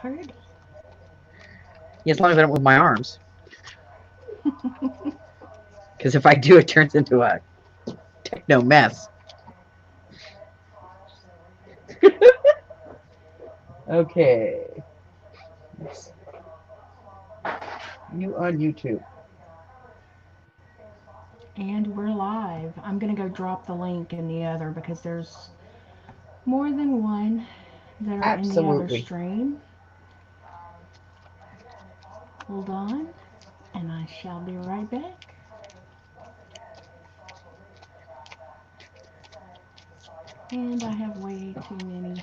pretty. Yeah, as long as I don't move my arms. Because if I do, it turns into a techno mess. Okay. You on YouTube. And we're live. I'm going to go drop the link in the other because there's more than one that are in the other Absolutely. stream. Hold on, and I shall be right back. And I have way too many.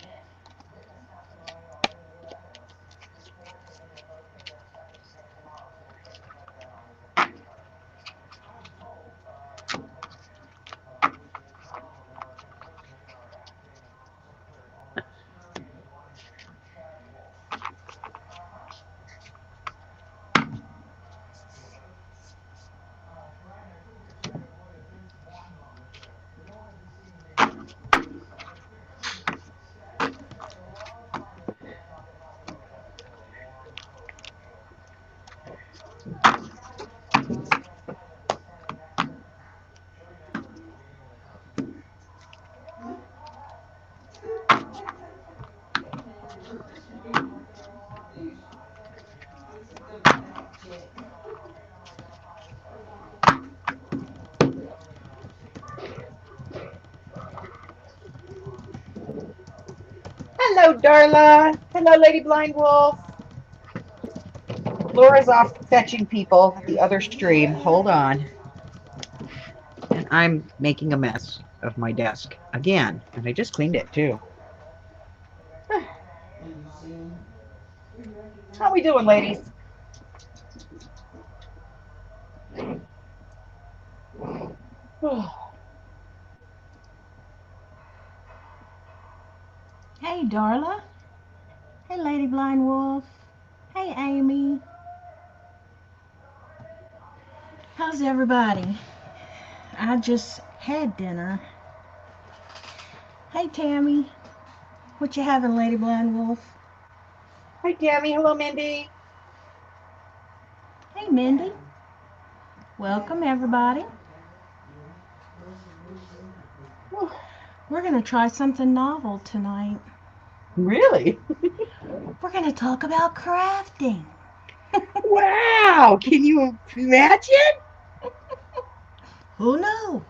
Hello, Darla. Hello, Lady Blind Wolf. Laura's off fetching people at the other stream. Hold on. And I'm making a mess of my desk again. And I just cleaned it too. How we doing, ladies? Hey, Darla. Hey, Lady Blind Wolf. Hey, Amy. How's everybody? I just had dinner. Hey, Tammy. What you having, Lady Blind Wolf? Hi, Tammy. Hello, Mindy. Hey, Mindy. Welcome, everybody. We're going to try something novel tonight. Really? We're going to talk about crafting. Wow. Can you imagine? Who knew?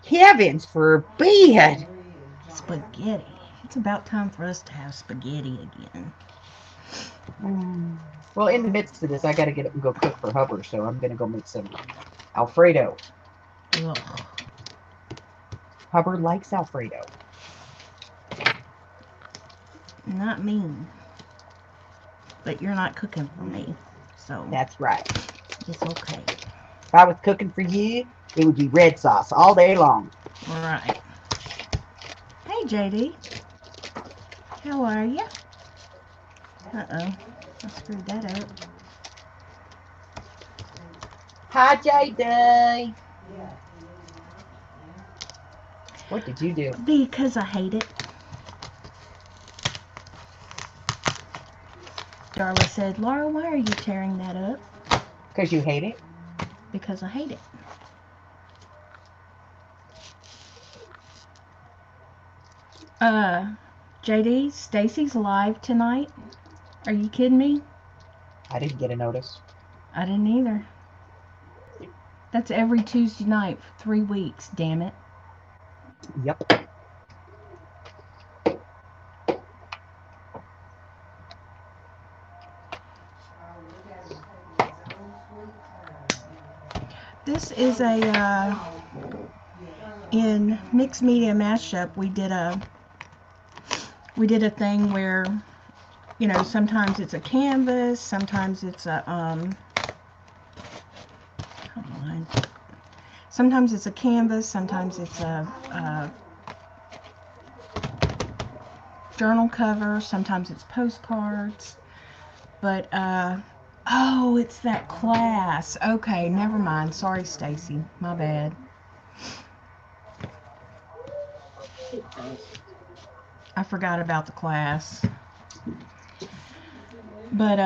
Heavens forbid. Spaghetti. It's about time for us to have spaghetti again. Well, in the midst of this, I got to get up and go cook for Hubbard, so I'm going to go make some Alfredo. Ugh. Hubbard likes Alfredo. Not me. But you're not cooking for me, so That's right. it's okay. If I was cooking for you, it would be red sauce all day long. All right. Hey, JD. How are you? Uh-oh. I screwed that up. Hi, JD. What did you do? Because I hate it. Darla said, Laura, why are you tearing that up? Because you hate it? Because I hate it. JD, Stacy's live tonight. Are you kidding me? I didn't get a notice. I didn't either. That's every Tuesday night for 3 weeks, damn it. Yep. This is a, in Mixed Media Mashup, we did a thing where, you know, sometimes it's a canvas, sometimes it's a, come on. Sometimes it's a canvas, sometimes it's a journal cover, sometimes it's postcards. But, oh, it's that class. Okay, never mind. Sorry, Stacy. My bad. I forgot about the class. But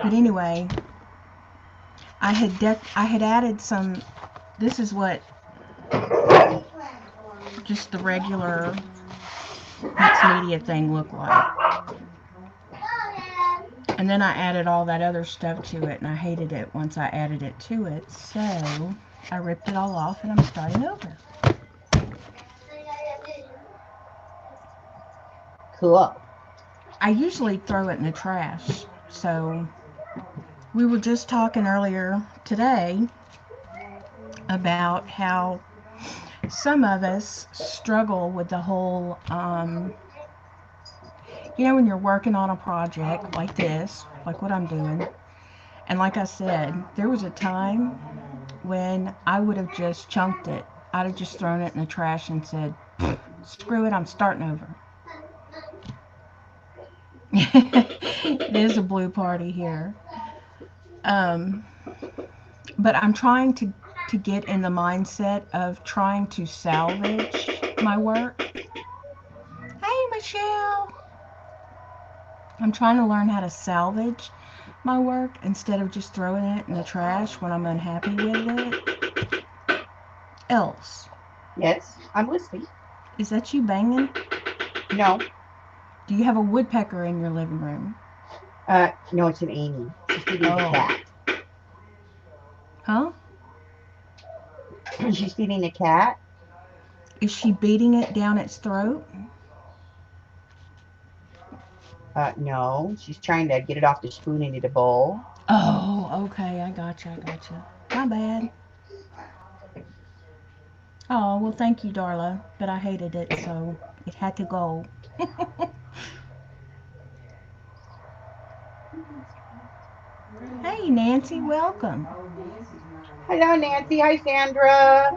anyway, I had added some. This is what just the regular mixed media thing looked like. And then I added all that other stuff to it, and I hated it once I added it to it. So I ripped it all off, and I'm starting over. Cool. I usually throw it in the trash. So we were just talking earlier today about how some of us struggle with the whole, when you're working on a project like this, like what I'm doing, and like I said, there was a time when I would have just chunked it. I'd have just thrown it in the trash and said, screw it, I'm starting over. It is a blue party here. But I'm trying to get in the mindset of trying to salvage my work. Hey, Michelle. I'm trying to learn how to salvage my work instead of just throwing it in the trash when I'm unhappy with it. Else. Yes, I'm listening. Is that you banging? No. Do you have a woodpecker in your living room? No, it's an Amy. She's feeding a cat. Huh? She's feeding a cat. Is she beating it down its throat? No. She's trying to get it off the spoon into the bowl. Oh, okay. I gotcha. My bad. Oh, well, thank you, Darla. But I hated it, so it had to go. Hey, Nancy, welcome. Hello, Nancy. Hi, Sandra.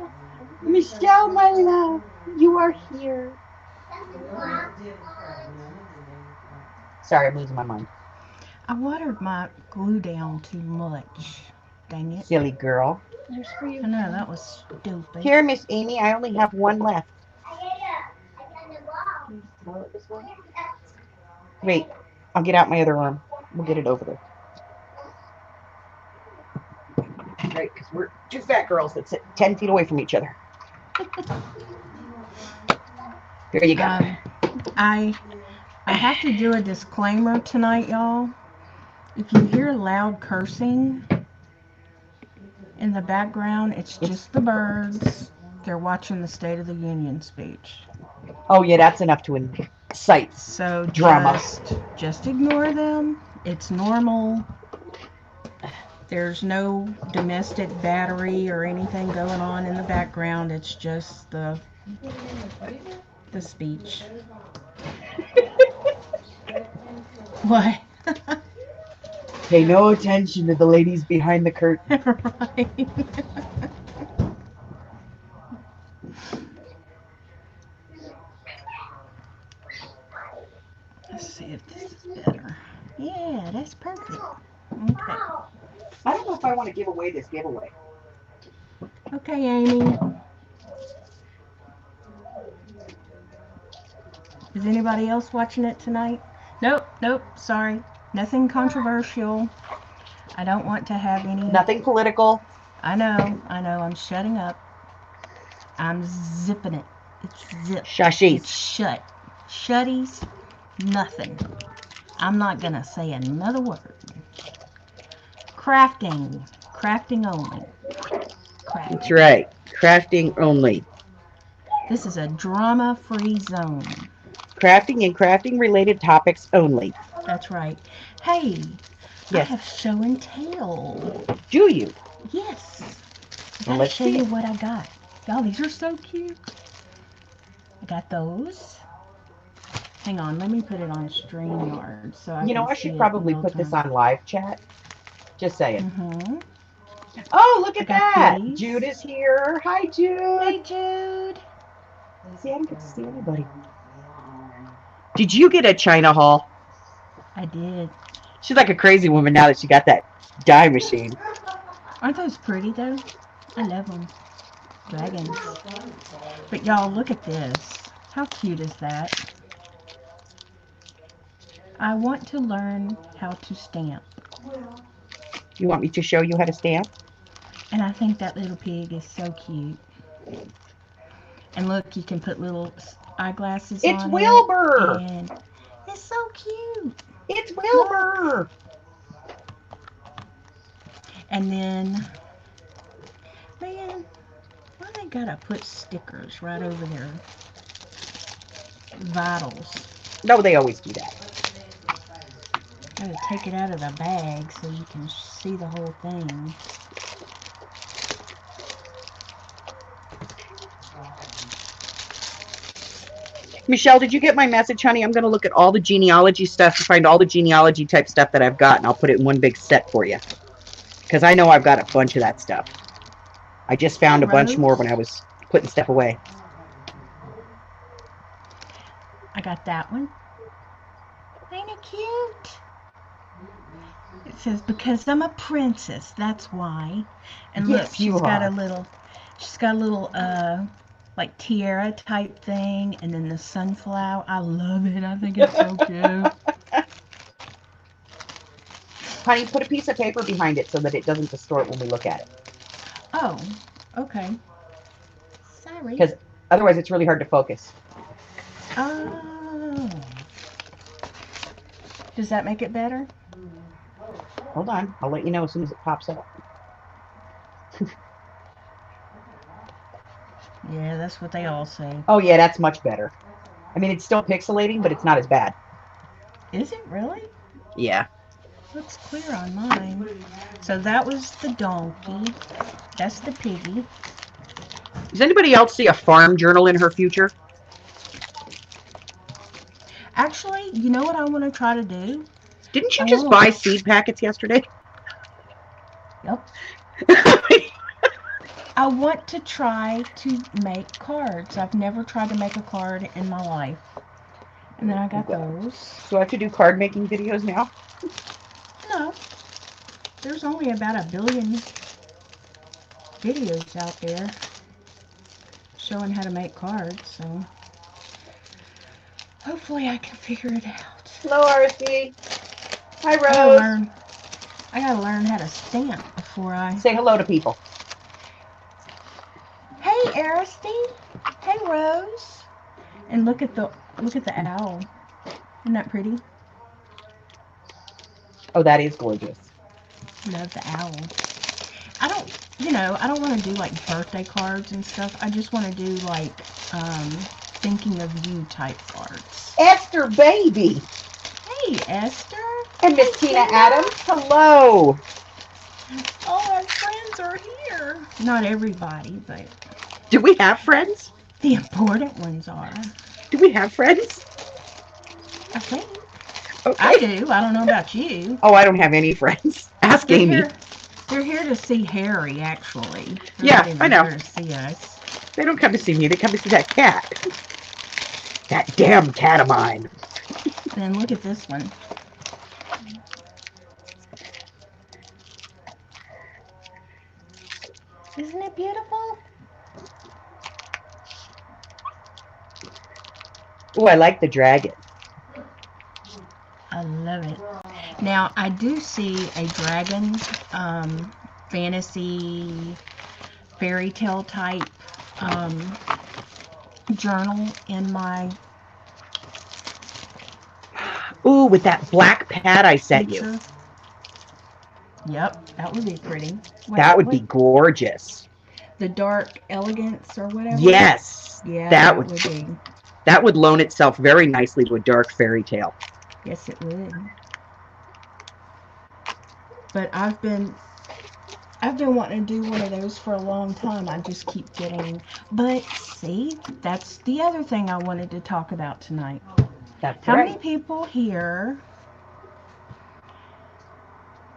Michelle, my love, you are here. Sorry, I'm losing my mind. I watered my glue down too much. Dang it. Silly girl. Here's for you. I know, that was stupid. Here, Miss Amy, I only have one left. Wait, I'll get out my other arm. We'll get it over there. Right, because we're two fat girls that sit 10 feet away from each other. Here you go. I have to do a disclaimer tonight, y'all. If you hear loud cursing in the background, it's just the birds. They're watching the State of the Union speech. Oh, yeah, that's enough to incite so drama. Just ignore them. It's normal. There's no domestic battery or anything going on in the background. It's just the speech. What? Pay no attention to the ladies behind the curtain. Right. Let's see if this is better. Yeah, that's perfect. Okay. I don't know if I want to give away this giveaway. Okay, Amy. Is anybody else watching it tonight? Nope, sorry. Nothing controversial. I don't want to have any... Nothing political. I know, I'm shutting up. I'm zipping it. It's zip. Shushies. It's shut. Shutties, nothing. I'm not gonna say another word. Crafting only. Crafting. That's right. Crafting only. This is a drama-free zone. Crafting and crafting-related topics only. That's right. Hey, yes. I have show and tell. Do you? Yes. Let's show you what I got. Y'all, these are so cute. I got those. Hang on, let me put it on StreamYard so I should probably put this on live chat. Just saying. Mm-hmm. Oh, look at that. These. Jude is here. Hi, Jude. Hey, Jude. See, I don't get to see anybody. Did you get a China haul? I did. She's like a crazy woman now that she got that dye machine. Aren't those pretty, though? I love them. Dragons. But, y'all, look at this. How cute is that? I want to learn how to stamp. You want me to show you how to stamp? And I think that little pig is so cute. And look, you can put little eyeglasses It's on Wilbur! it. And it's so cute. It's Look. Wilbur! And then, man, why they gotta put stickers right over their vitals? No, they always do that. Gotta take it out of the bag so you can see the whole thing. Michelle, did you get my message, honey? I'm going to look at all the genealogy stuff to find all the genealogy type stuff that I've got, and I'll put it in one big set for you. Because I know I've got a bunch of that stuff. I just found a bunch more when I was putting stuff away. I got that one. Ain't it cute? It says, because I'm a princess, that's why. And Yes, look, she's got a little, like tiara type thing, and then the sunflower. I love it. I think it's so cute. Honey, put a piece of paper behind it so that it doesn't distort when we look at it. Oh, okay. Sorry. Because otherwise it's really hard to focus. Oh. Does that make it better? Hold on. I'll let you know as soon as it pops up. Yeah, that's what they all say. Oh, yeah, that's much better. I mean, it's still pixelating, but it's not as bad. Is it really? Yeah. Looks clear on mine. So that was the donkey. That's the piggy. Does anybody else see a farm journal in her future? Actually, you know what I want to try to do? Didn't you just buy seed packets yesterday? Yep. I want to try to make cards. I've never tried to make a card in my life. And then I got those. So I have to do card making videos now? No. There's only about 1 billion videos out there showing how to make cards, so hopefully I can figure it out. Hello, RSD. Hi, Rose. I gotta learn how to stamp before I say hello to people. Hey, Aristide. Hey, Rose. And look at the owl. Isn't that pretty? Oh, that is gorgeous. Love the owl. I don't want to do like birthday cards and stuff. I just want to do like thinking of you type cards. Esther, baby. Hey, Esther. And Miss Tina Adams. Hello. Oh, our friends are here. Not everybody, but. Do we have friends? The important ones are. Do we have friends? I think. Okay. I do. I don't know about you. Oh, I don't have any friends. Ask Amy. They're here to see Harry, actually. Yeah, I know. Here to see us. They don't come to see me. They come to see that cat. That damn cat of mine. Then look at this one. Isn't it beautiful? Oh, I like the dragon. I love it. Now, I do see a dragon fantasy fairy tale type journal in my... Ooh, with that black pad I sent picture. You. Yep, that would be pretty. Wait, that would be gorgeous. The dark elegance or whatever? Yes. Yeah, that would be. That would loan itself very nicely to a dark fairy tale. Yes, it would. But I've been wanting to do one of those for a long time. I just keep getting... But, see, that's the other thing I wanted to talk about tonight. That's How right. many people here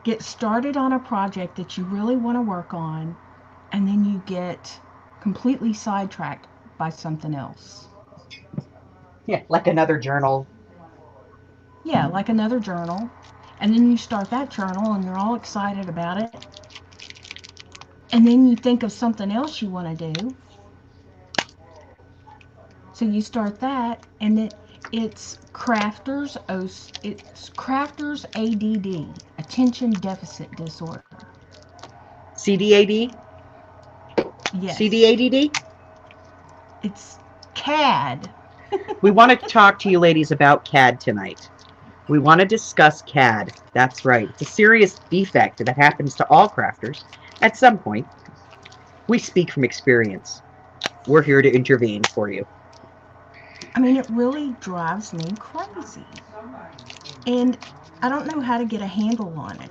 get started on a project that you really want to work on, and then you get completely sidetracked by something else? Yeah, like another journal. Yeah, like another journal. And then you start that journal and you're all excited about it. And then you think of something else you want to do. So you start that, and It's Crafters ADD, Attention Deficit Disorder. CDAD? Yes. CDADD? It's CAD. We want to talk to you ladies about CAD tonight. We want to discuss CAD. That's right. It's a serious defect that happens to all crafters at some point. We speak from experience. We're here to intervene for you. I mean, it really drives me crazy. And I don't know how to get a handle on it.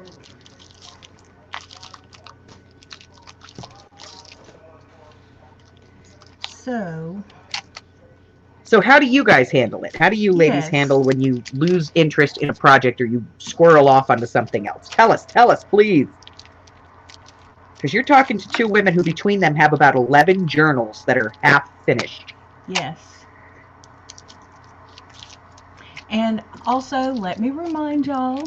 So how do you guys handle it? How do you ladies handle when you lose interest in a project or you squirrel off onto something else? Tell us, please. Because you're talking to two women who between them have about 11 journals that are half finished. Yes. And also, let me remind y'all,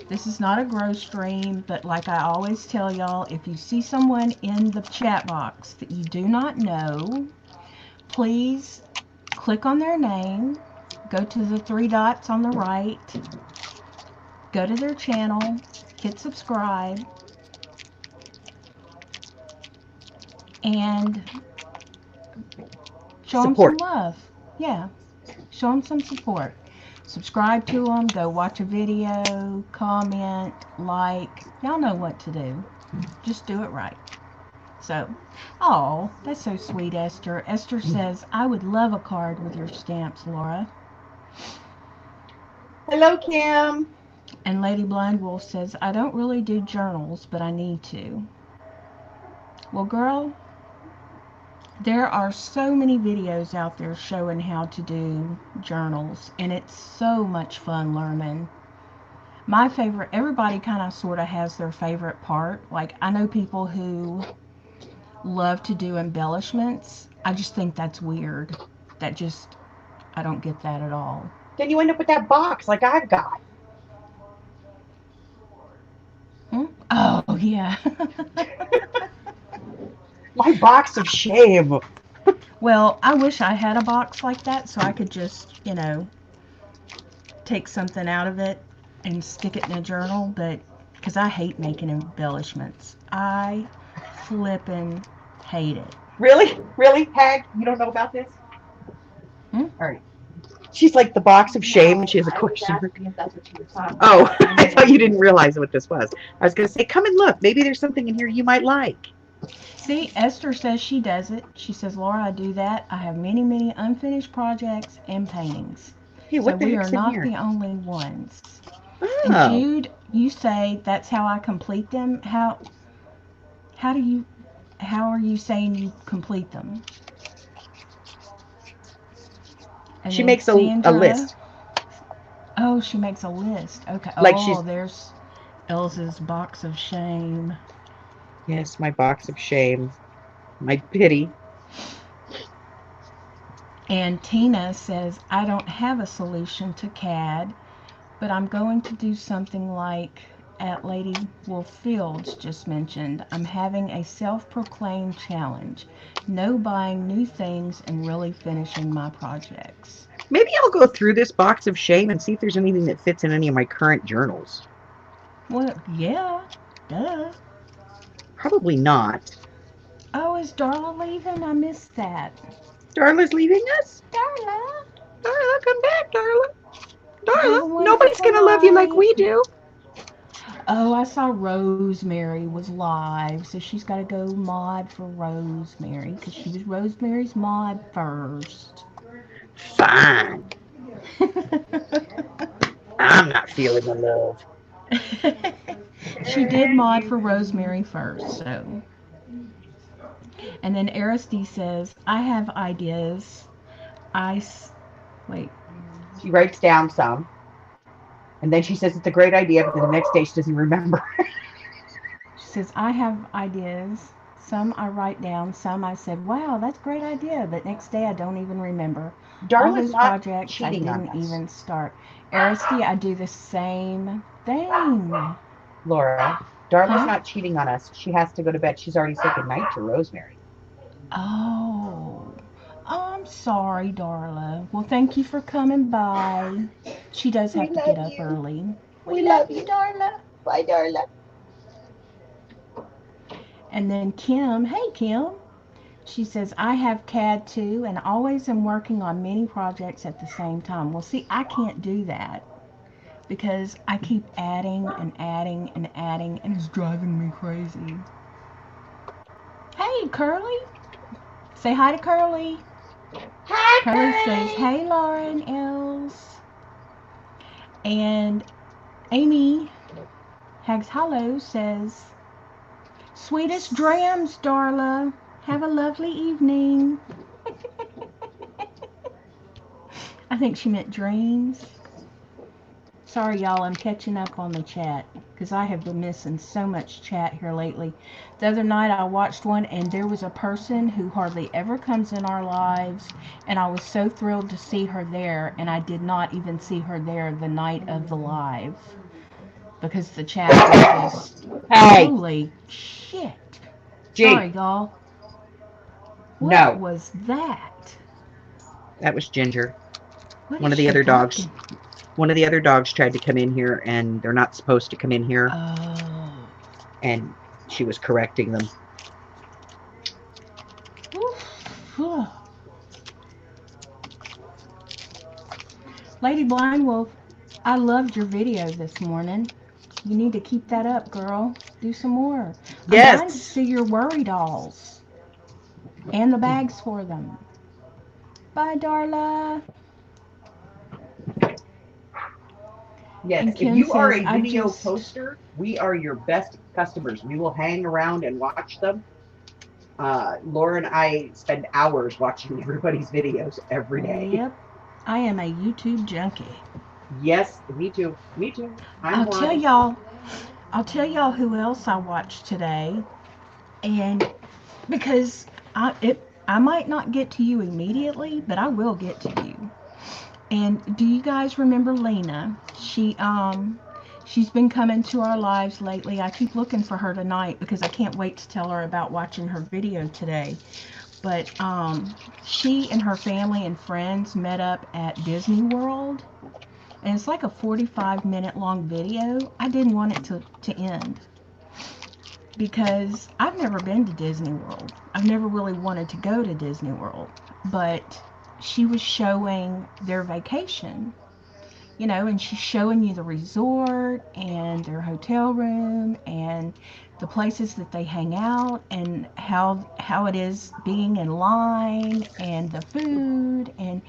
this is not a grow stream, but like I always tell y'all, if you see someone in the chat box that you do not know, please click on their name, go to the 3 dots on the right, go to their channel, hit subscribe, and show them some love. Yeah, show them some support. Subscribe to them, go watch a video, comment, like. Y'all know what to do. Just do it right. So, oh, that's so sweet, Esther. Esther says, I would love a card with your stamps, Laura. Hello, Kim. And Lady Blind Wolf says, I don't really do journals, but I need to. Well, girl, there are so many videos out there showing how to do journals, and it's so much fun learning. My favorite, everybody kind of sort of has their favorite part. Like, I know people who love to do embellishments. I just think that's weird. I don't get that at all. Then you end up with that box like I've got. Oh, yeah. My box of shame. Well, I wish I had a box like that so I could just, take something out of it and stick it in a journal, but because I hate making embellishments. I flippin' hate it. Really? Really, Hag? You don't know about this? All right. She's like the box of shame, and she has a question. Oh, I thought you didn't realize what this was. I was going to say, come and look. Maybe there's something in here you might like. See, Esther says she does it. She says, Laura, I do that. I have many, many unfinished projects and paintings. Hey, what so the we heck's are not in here? the only ones. Oh. And Jude, you say that's how I complete them. How are you saying you complete them? And she makes a list. Oh, she makes a list. Okay. Like there's Elsa's box of shame. Yes, my box of shame. My pity. And Tina says, I don't have a solution to CAD, but I'm going to do something like at Lady Wolf Fields just mentioned. I'm having a self-proclaimed challenge. No buying new things and really finishing my projects. Maybe I'll go through this box of shame and see if there's anything that fits in any of my current journals. Well, yeah. Duh. Probably not. Oh, is Darla leaving? I missed that. Darla's leaving us? Darla, come back, Darla. Darla, nobody's going to love you like we do. Oh, I saw Rosemary was live, so she's got to go mod for Rosemary, because she was Rosemary's mod first. Fine. I'm not feeling the love. She did mod for Rosemary first, so. And then Aristide says, I have ideas. Wait. She writes down some. And then she says it's a great idea, but then the next day she doesn't remember. She says, I have ideas. Some I write down, some I said, wow, that's a great idea. But next day I don't even remember. All those projects I didn't even start. Aristide, I do the same thing. Laura, Darla's not cheating on us. She has to go to bed. She's already said goodnight to Rosemary. Oh. I'm sorry, Darla. Well, thank you for coming by. She does We have to get love up you. early. We We love love you, you. Darla. Bye, Darla. And then Kim, hey Kim, she says, I have CAD too and always am working on many projects at the same time. Well, see, I can't do that because I keep adding and adding and adding and it's driving me crazy. Hey, Curly. Say hi to Curly. Hi, Curly says, Curly. hey, Lauren Els. And Amy Hags Hollow says, sweetest dreams, Darla. Have a lovely evening. I think she meant dreams. Sorry, y'all, I'm catching up on the chat because I have been missing so much chat here lately. The other night I watched one and there was a person who hardly ever comes in our lives, and I was so thrilled to see her there, and I did not even see her there the night of the live because the chat was just, Hey, holy shit. G. Sorry, y'all. What No, was that? that was Ginger. What One is of the she other dogs. barking? One of the other dogs tried to come in here, and they're not supposed to come in here. Oh. And she was correcting them. Oof. Lady Blind Wolf, I loved your video this morning. You need to keep that up, girl. Do some more. I'm dying to Yes. see your worry dolls and the bags for them. Bye, Darla. Yes. And If Kim you are says, a I video just, poster, we are your best customers. We will hang around and watch them. Laura and I spend hours watching everybody's videos every day. yep, I am a YouTube junkie. Yes, me too. Me too. I'm I'll tell horrible. y'all, I'll tell y'all who else I watched today. And because I might not get to you immediately, but I will get to you. And do you guys remember Lena? She's been coming to our lives lately. I keep looking for her tonight because I can't wait to tell her about watching her video today. But she and her family and friends met up at Disney World, and it's like a 45-minute long video. I didn't want it to end because I've never been to Disney World. I've never really wanted to go to Disney World, but she was showing their vacation, you know, and she's showing you the resort and their hotel room and the places that they hang out and how it is being in line and the food and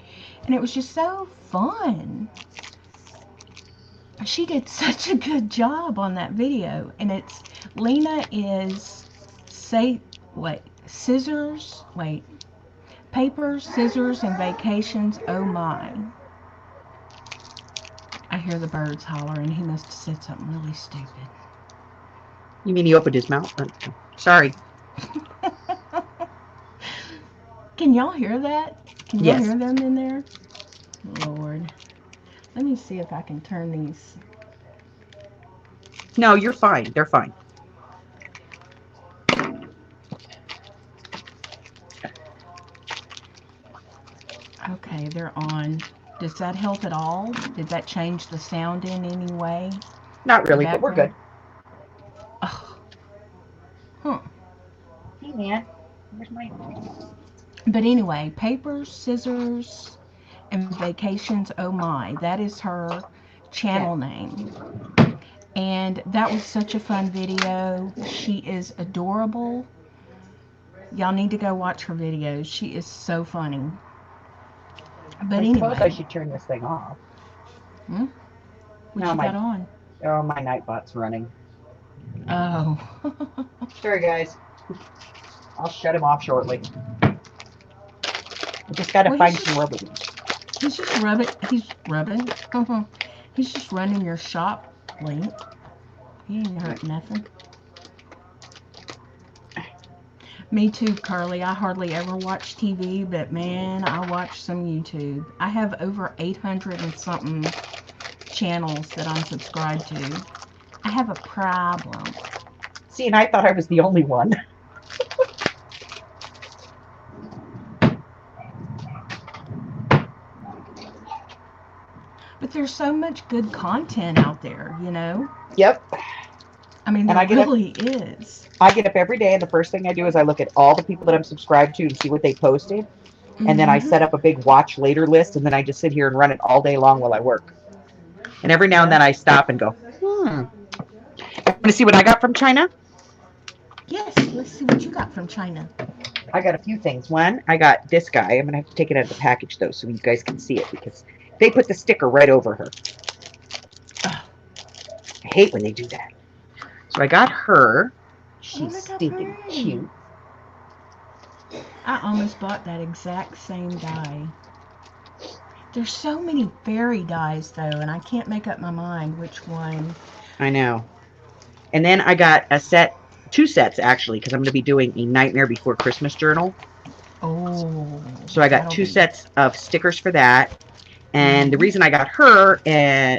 it was just so fun. She did such a good job on that video, and it's Lena is say wait scissors wait papers, scissors, and vacations. Oh my! I hear the birds hollering. He must have said something really stupid. You mean he opened his mouth? Sorry. Can y'all hear that? Can y'all Yes. hear them in there? Lord. Let me see if I can turn these. No, you're fine. They're fine. Okay, they're on. Does that help at all? Did that change the sound in any way? Not The really, but we're good. background? Oh, huh. Hey, man. Where's my... But anyway, papers, scissors, and vacations. Oh my, that is her channel name. And that was such a fun video. She is adorable. Y'all need to go watch her videos. She is so funny. But I suppose I anyway, should turn this thing off. what No, you got on? my Nightbot's running. Oh. Sorry, guys. I'll shut him off shortly. I just gotta Well, find some rubber. He's just rubbing. He's rubbing. He's just running your shop link. He ain't hurt nothing. Me too, Carly. I hardly ever watch TV, but man, I watch some YouTube. I have over 800 and something channels that I'm subscribed to. I have a problem. See, and I thought I was the only one. But there's so much good content out there, you know? Yep. I mean, And there really is. I get up every day, and the first thing I do is I look at all the people that I'm subscribed to and see what they posted. And then I set up a big watch later list, and then I just sit here and run it all day long while I work. And every now and then I stop and go, Want to see what I got from China? Yes, let's see what you got from China. I got a few things. One, I got this guy. I'm going to have to take it out of the package, though, so you guys can see it, because they put the sticker right over her. Ugh. I hate when they do that. So I got her. She's stinking cute. I almost bought that exact same die. There's so many fairy dies, though, and I can't make up my mind which one. I know. And then I got a set, 2 sets, actually, because I'm going to be doing a Nightmare Before Christmas journal. Oh. So I got 2 sets of stickers for that. And the reason I got her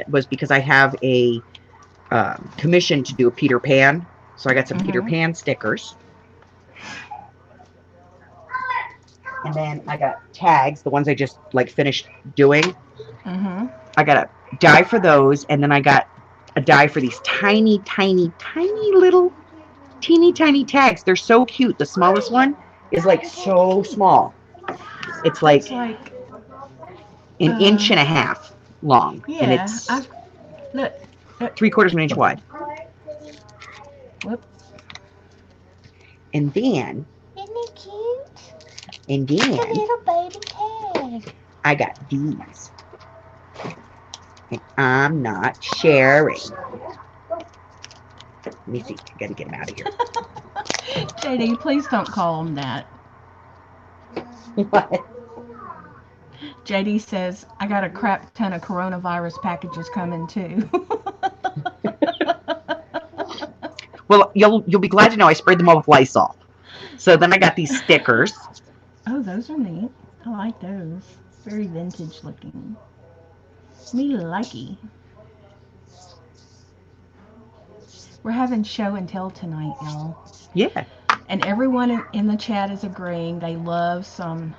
was because I have a commission to do a Peter Pan. So I got some Peter Pan stickers. And then I got tags, the ones I just finished doing. I got a die for those, and then I got a die for these tiny, tiny, tiny little, teeny tiny tags. They're so cute. The smallest one is so small. It's like an inch and a half long, and it's look, 3/4 of an inch wide. Whoop. And then, Isn't it cute? And then, the little baby tag. I got these. And I'm not sharing. Let me see. I gotta get them out of here. JD, please don't call them that. What? JD says, I got a crap ton of coronavirus packages coming too. Well, you'll be glad to know I sprayed them all with Lysol. So then I got these stickers. Oh, those are neat. I like those. Very vintage looking. Me likey. We're having show and tell tonight, y'all. Yeah. And everyone in the chat is agreeing. They love some.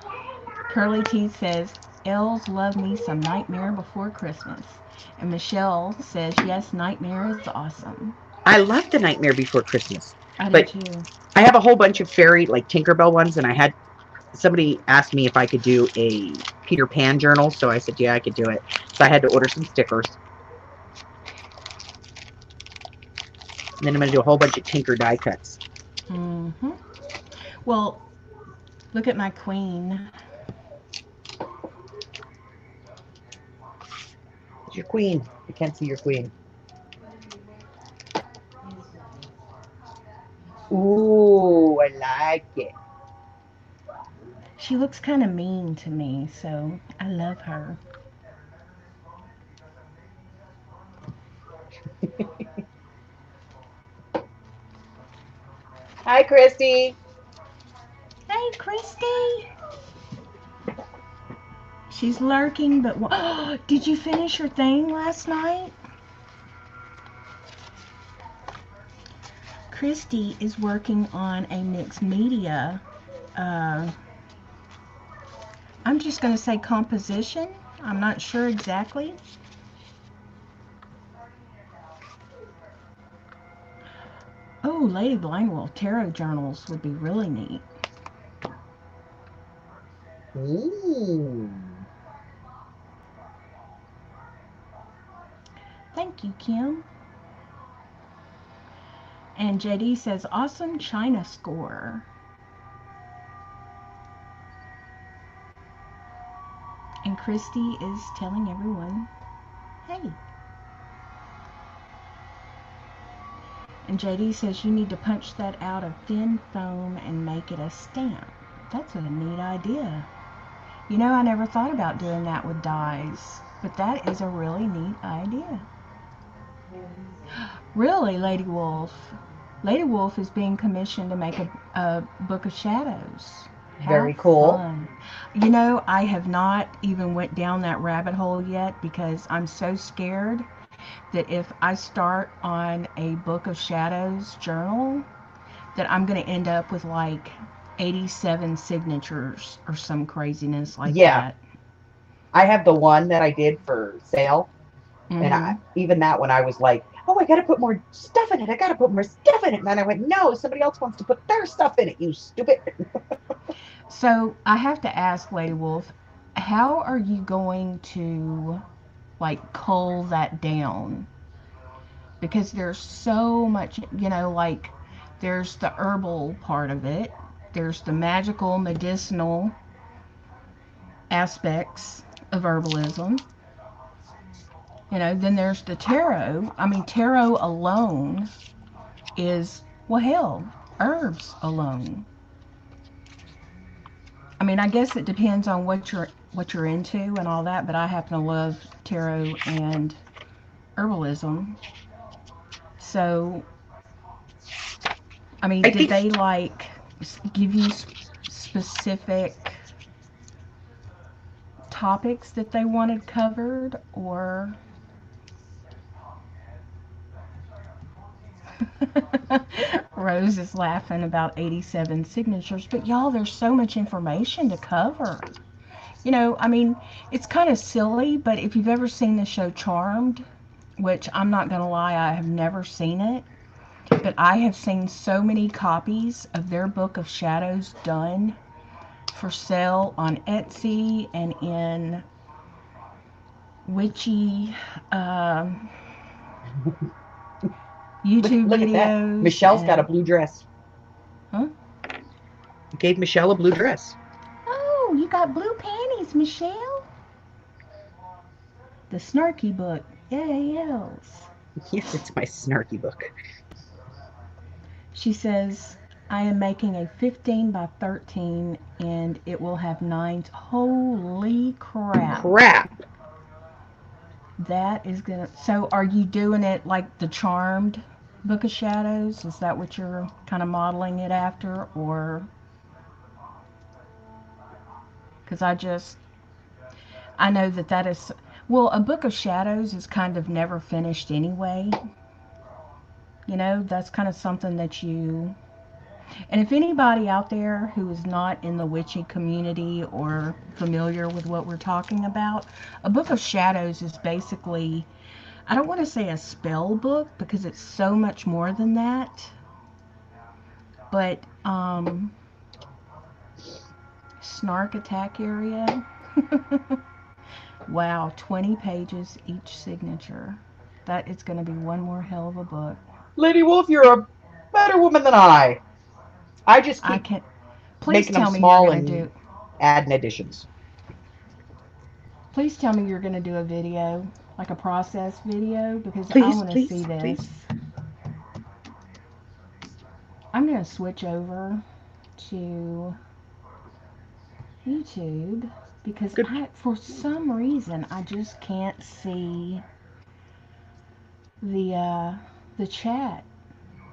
Curly Teeth says, Els love me some Nightmare Before Christmas. And Michelle says, yes, Nightmare is awesome. I love the Nightmare Before Christmas. I do too. I have a whole bunch of fairy, Tinkerbell ones, and somebody asked me if I could do a Peter Pan journal, so I said, yeah, I could do it. So I had to order some stickers. And then I'm going to do a whole bunch of Tinker die cuts. Well, look at my queen. It's your queen. I can't see your queen. Ooh, I like it. She looks kind of mean to me, so I love her. Hi, Christy. Hey, Christy. She's lurking, but did you finish your thing last night? Christy is working on a mixed media. I'm just going to say composition. I'm not sure exactly. Oh, Lady Blindwell tarot journals would be really neat. Ooh. Thank you, Kim. And JD says, awesome China score. And Christy is telling everyone, hey. And JD says, you need to punch that out of thin foam and make it a stamp. That's a neat idea. You know, I never thought about doing that with dies, but that is a really neat idea. Really, Lady Wolf? Lady Wolf is being commissioned to make a Book of Shadows. Very cool. Fun. You know, I have not even went down that rabbit hole yet because I'm so scared that if I start on a Book of Shadows journal, that I'm going to end up with 87 signatures or some craziness like that. I have the one that I did for sale, And even that when I was like, oh, I got to put more stuff in it. I got to put more stuff in it. And then I went, no, somebody else wants to put their stuff in it, you stupid. So I have to ask, Lady Wolf, how are you going to like cull that down? Because there's so much, like there's the herbal part of it, there's the magical, medicinal aspects of herbalism. Then there's the tarot. I mean, tarot alone is, well, hell, herbs alone. I mean, I guess it depends on what you're into and all that, but I happen to love tarot and herbalism. So, I mean, did they like give you specific topics that they wanted covered, or? Rose is laughing about 87 signatures, but y'all, there's so much information to cover. I mean, it's kind of silly, but if you've ever seen the show Charmed, which I'm not going to lie, I have never seen it, but I have seen so many copies of their Book of Shadows done for sale on Etsy and in witchy YouTube Look videos. At that. Michelle's got a blue dress. Huh? You gave Michelle a blue dress. Oh, you got blue panties, Michelle. The Snarky book. Yes. Yes, it's my snarky book. She says, I am making a 15 by 13 and it will have 9s. Holy crap. Crap. That is gonna. So are you doing it like the Charmed Book of Shadows? Is that what you're kind of modeling it after, or? Because I know that is, well, a Book of Shadows is kind of never finished anyway. That's kind of something that you, and if anybody out there who is not in the witchy community or familiar with what we're talking about, a Book of Shadows is basically, I don't want to say a spell book because it's so much more than that, but snark attack area. Wow, 20 pages each signature. That is going to be one more hell of a book. Lady Wolf, you're a better woman than I just keep please making tell them me small you're and gonna do, adding additions. Please tell me you're going to do a video, like a process video, because I Please, want to please, see this. please. I'm going to switch over to YouTube because for some reason, I just can't see the chat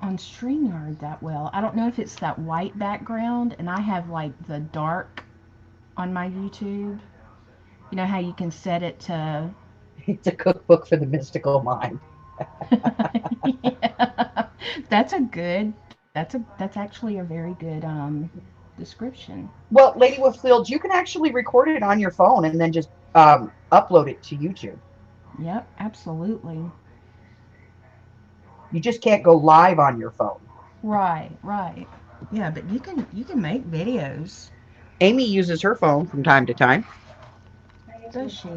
on StreamYard that well. I don't know if it's that white background, and I have like the dark on my YouTube. You know how you can set it to... It's a cookbook for the mystical mind. Yeah. That's actually a very good description. Well, Lady Wolf Fields, you can actually record it on your phone and then just upload it to YouTube. Yep, absolutely. You just can't go live on your phone. Right. Yeah, but you can make videos. Amy uses her phone from time to time. Does she?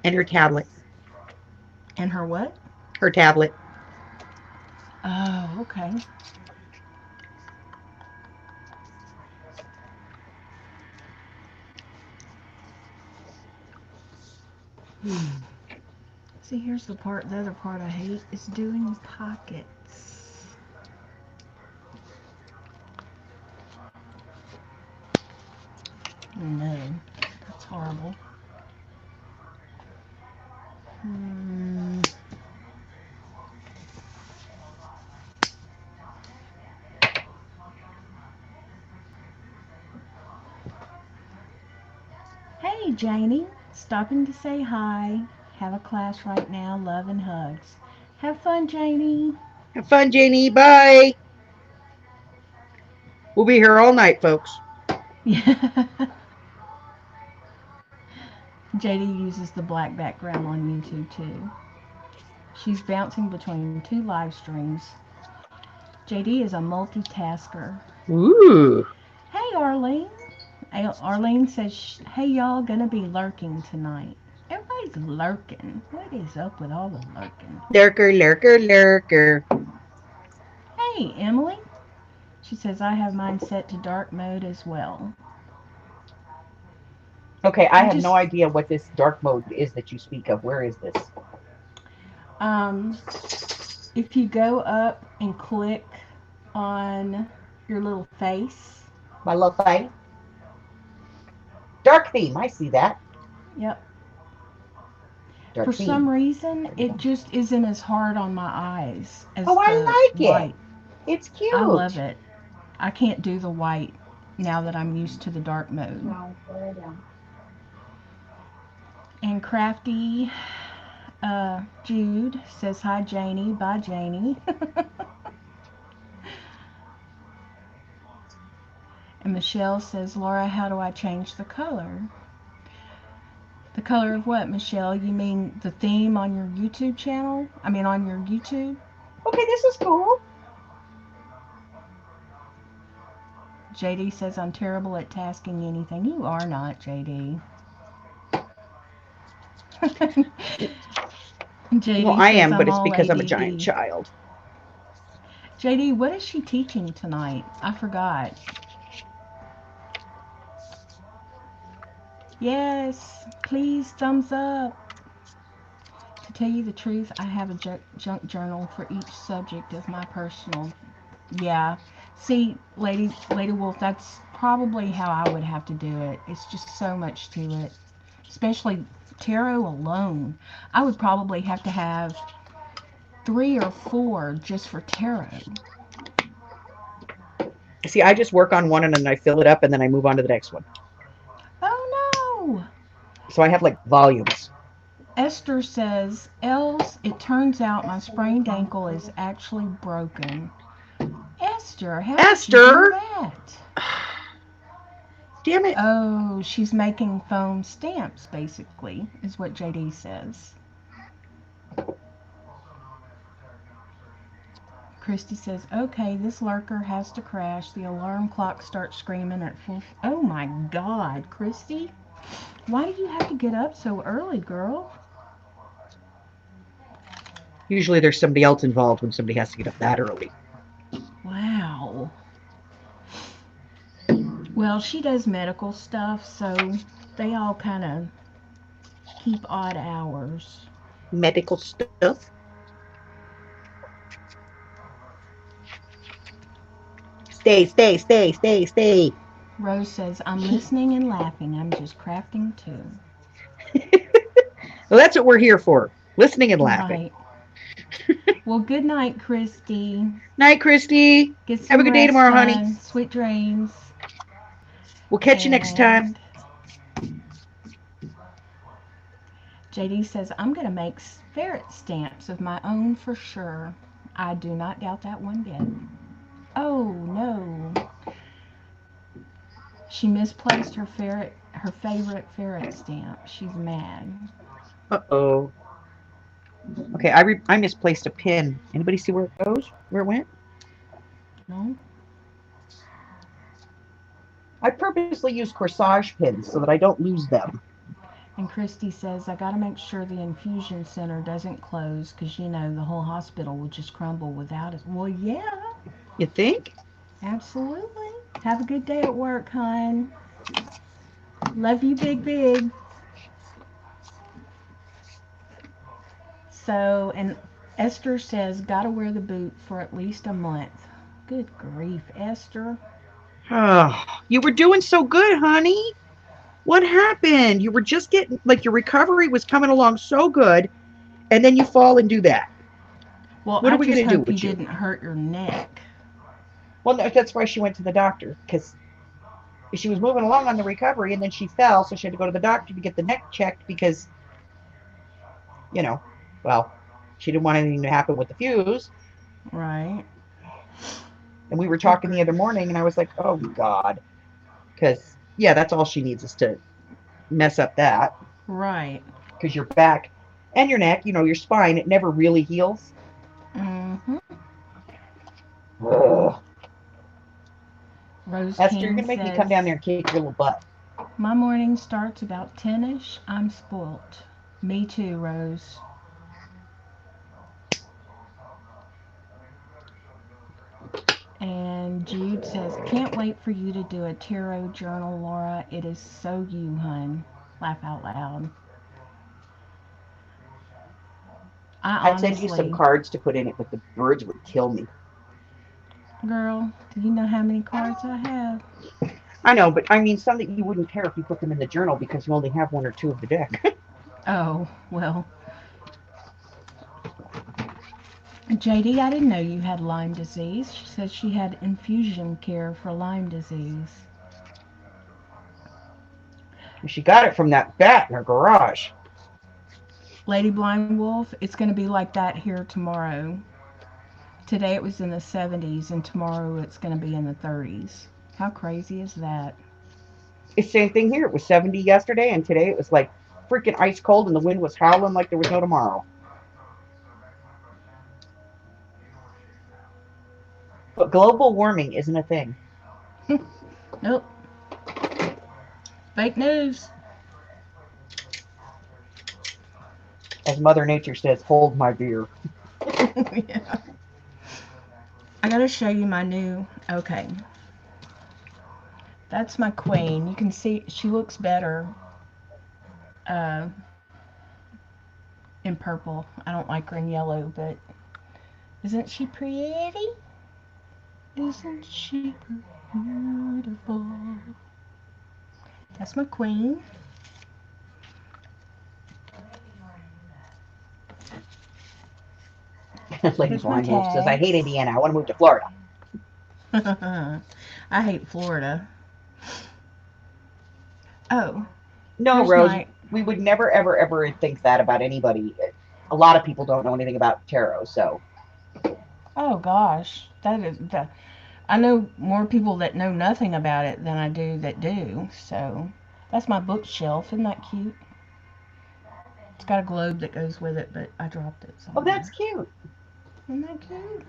And her tablet. And her what? Her tablet. Oh, okay. See, here's the other part I hate is doing pockets. No, that's horrible. Hey, Janie, stopping to say hi. Have a class right now. Love and hugs. Have fun, Janie. Have fun, Janie. Bye. We'll be here all night, folks. Yeah. JD uses the black background on YouTube too. She's bouncing between 2 live streams. JD is a multitasker. Ooh. Hey, Arlene. Arlene says, hey, y'all, gonna be lurking tonight. Everybody's lurking. What is up with all the lurking? Lurker, lurker, lurker. Hey, Emily. She says, I have mine set to dark mode as well. Okay, I have no idea what this dark mode is that you speak of. Where is this? If you go up and click on your little face. My little face? Dark theme, I see that. Yep. Dark For theme. some reason, it just isn't as hard on my eyes as I like white. it. It's cute. I love it. I can't do the white now that I'm used to the dark mode. No, put it down. And Crafty Jude says, hi, Janie. Bye, Janie. And Michelle says, Laura, how do I change the color? The color of what, Michelle? You mean the theme on your YouTube channel? I mean, on your YouTube? Okay, this is cool. JD says, I'm terrible at tasking anything. You are not, JD. JD Well, I says, am, but I'm it's all because I'm a ADD. giant child. JD, what is she teaching tonight? I forgot. Yes, please, thumbs up. To tell you the truth, I have a junk journal for each subject of my personal. Yeah. See, Lady Wolf, that's probably how I would have to do it. It's just so much to it. Especially tarot alone. I would probably have to have 3 or 4 just for tarot. See, I just work on one and then I fill it up and then I move on to the next one. Oh no! So I have like volumes. Esther says, Els, it turns out my sprained ankle is actually broken. Esther, how did you do that? Damn it. Oh, she's making foam stamps, basically, is what JD says. Christy says, okay, this lurker has to crash. The alarm clock starts screaming at full... Oh my God, Christy. Why do you have to get up so early, girl? Usually there's somebody else involved when somebody has to get up that early. Wow. Well, she does medical stuff, so they all kind of keep odd hours. Medical stuff? Stay. Rose says, I'm listening and laughing. I'm just crafting too. Well, that's what we're here for. Listening and laughing. Right. Well, good night, Christy. Night, Christy. Get some Have a good day tomorrow, rest, honey. Sweet dreams. We'll catch you next time. JD says, I'm going to make ferret stamps of my own for sure. I do not doubt that one bit. Oh, no. She misplaced her favorite ferret stamp. She's mad. Uh-oh. Okay, I misplaced a pin. Anybody see where it goes? Where it went? No? I purposely use corsage pins so that I don't lose them. And Christy says, I got to make sure the infusion center doesn't close because, you know, the whole hospital would just crumble without it. Well, yeah. You think? Absolutely. Have a good day at work, hon. Love you, big. So, and Esther says, gotta wear the boot for at least a month. Good grief, Esther. Oh, you were doing so good, honey. What happened? You were just getting, like, your recovery was coming along so good, and then you fall and do that. Well, what I are we just going to do hope with you you? didn't hurt your neck. Well, no, that's why she went to the doctor, because she was moving along on the recovery, and then she fell, so she had to go to the doctor to get the neck checked because, you know, well, she didn't want anything to happen with the fuse. Right. And we were talking the other morning, and I was like, oh, God. Because, yeah, that's all she needs is to mess up that. Right. Because your back, And your neck, your spine, it never really heals. Mm-hmm. Ugh. Rose Esther, you're King going to make me come down there says, and kick your little butt. my morning starts about 10ish. I'm spoilt. Me too, Rose. And Jude says, can't wait for you to do a tarot journal, Laura. It is so you, hun. Laugh out loud. I I'd send you some honestly, cards to put in it, but the birds would kill me. girl, do you know how many cards I have? I know, but I mean, some that you wouldn't care if you put them in the journal because you only have one or two of the deck. Oh, well. JD, I didn't know you had Lyme disease. She said she had infusion care for Lyme disease. She got it from that bat in her garage. Lady Blind Wolf, it's going to be like that here tomorrow. Today it was in the 70s, and tomorrow it's going to be in the 30s. How crazy is that? It's the same thing here. It was 70 yesterday, and today it was like freaking ice cold, and the wind was howling like there was no tomorrow. But global warming isn't a thing. Nope. Fake news. As Mother Nature says, hold my beer. Yeah. I gotta show you my new. Okay. That's my queen. You can see she looks better uh, in purple. I don't like her in yellow, but isn't she pretty? Isn't she beautiful? That's my queen. Lady Here's my Blind Wolf says, I hate tags. Indiana. I want to move to Florida. I hate Florida. Oh, No, here's Rose, my. we would never, ever, ever think that about anybody. A lot of people don't know anything about tarot, so. Oh gosh, that is that. I know more people that know nothing about it than I do that do. So that's my bookshelf. Isn't that cute? It's got a globe that goes with it, but I dropped it Oh, that's somewhere. cute. Isn't that cute?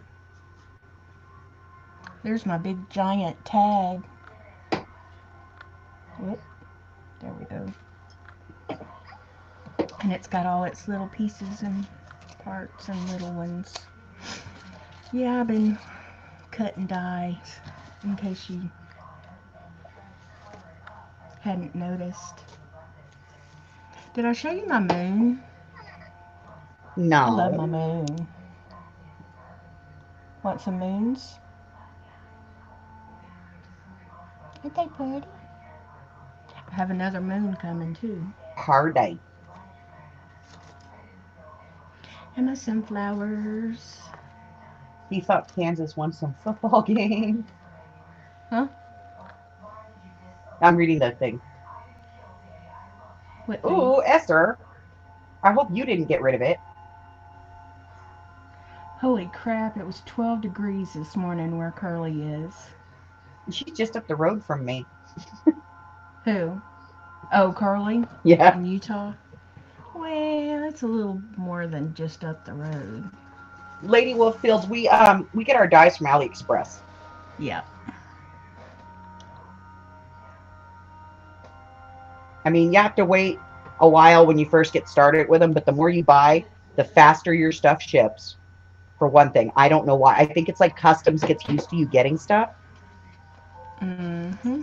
There's my big giant tag. Whoop, there we go. And it's got all its little pieces and parts and little ones. Yeah, I've been cutting dies in case you hadn't noticed. Did I show you my moon? I love my No. moon. Want some moons? Aren't they pretty? I have another moon coming too. Hard day. And my sunflowers. He thought Kansas won some football game. Huh? I'm reading that thing. What thing? Ooh, Esther. I hope you didn't get rid of it. Holy crap, it was 12 degrees this morning where Curly is. She's just up the road from me. Who? Oh, Curly? Yeah. In Utah? Well, it's a little more than just up the road. Lady Wolf Fields, we get our dyes from AliExpress. Yeah. I mean, you have to wait a while when you first get started with them, but the more you buy, the faster your stuff ships. For one thing, I don't know why. I think it's like customs gets used to you getting stuff. Mm-hmm.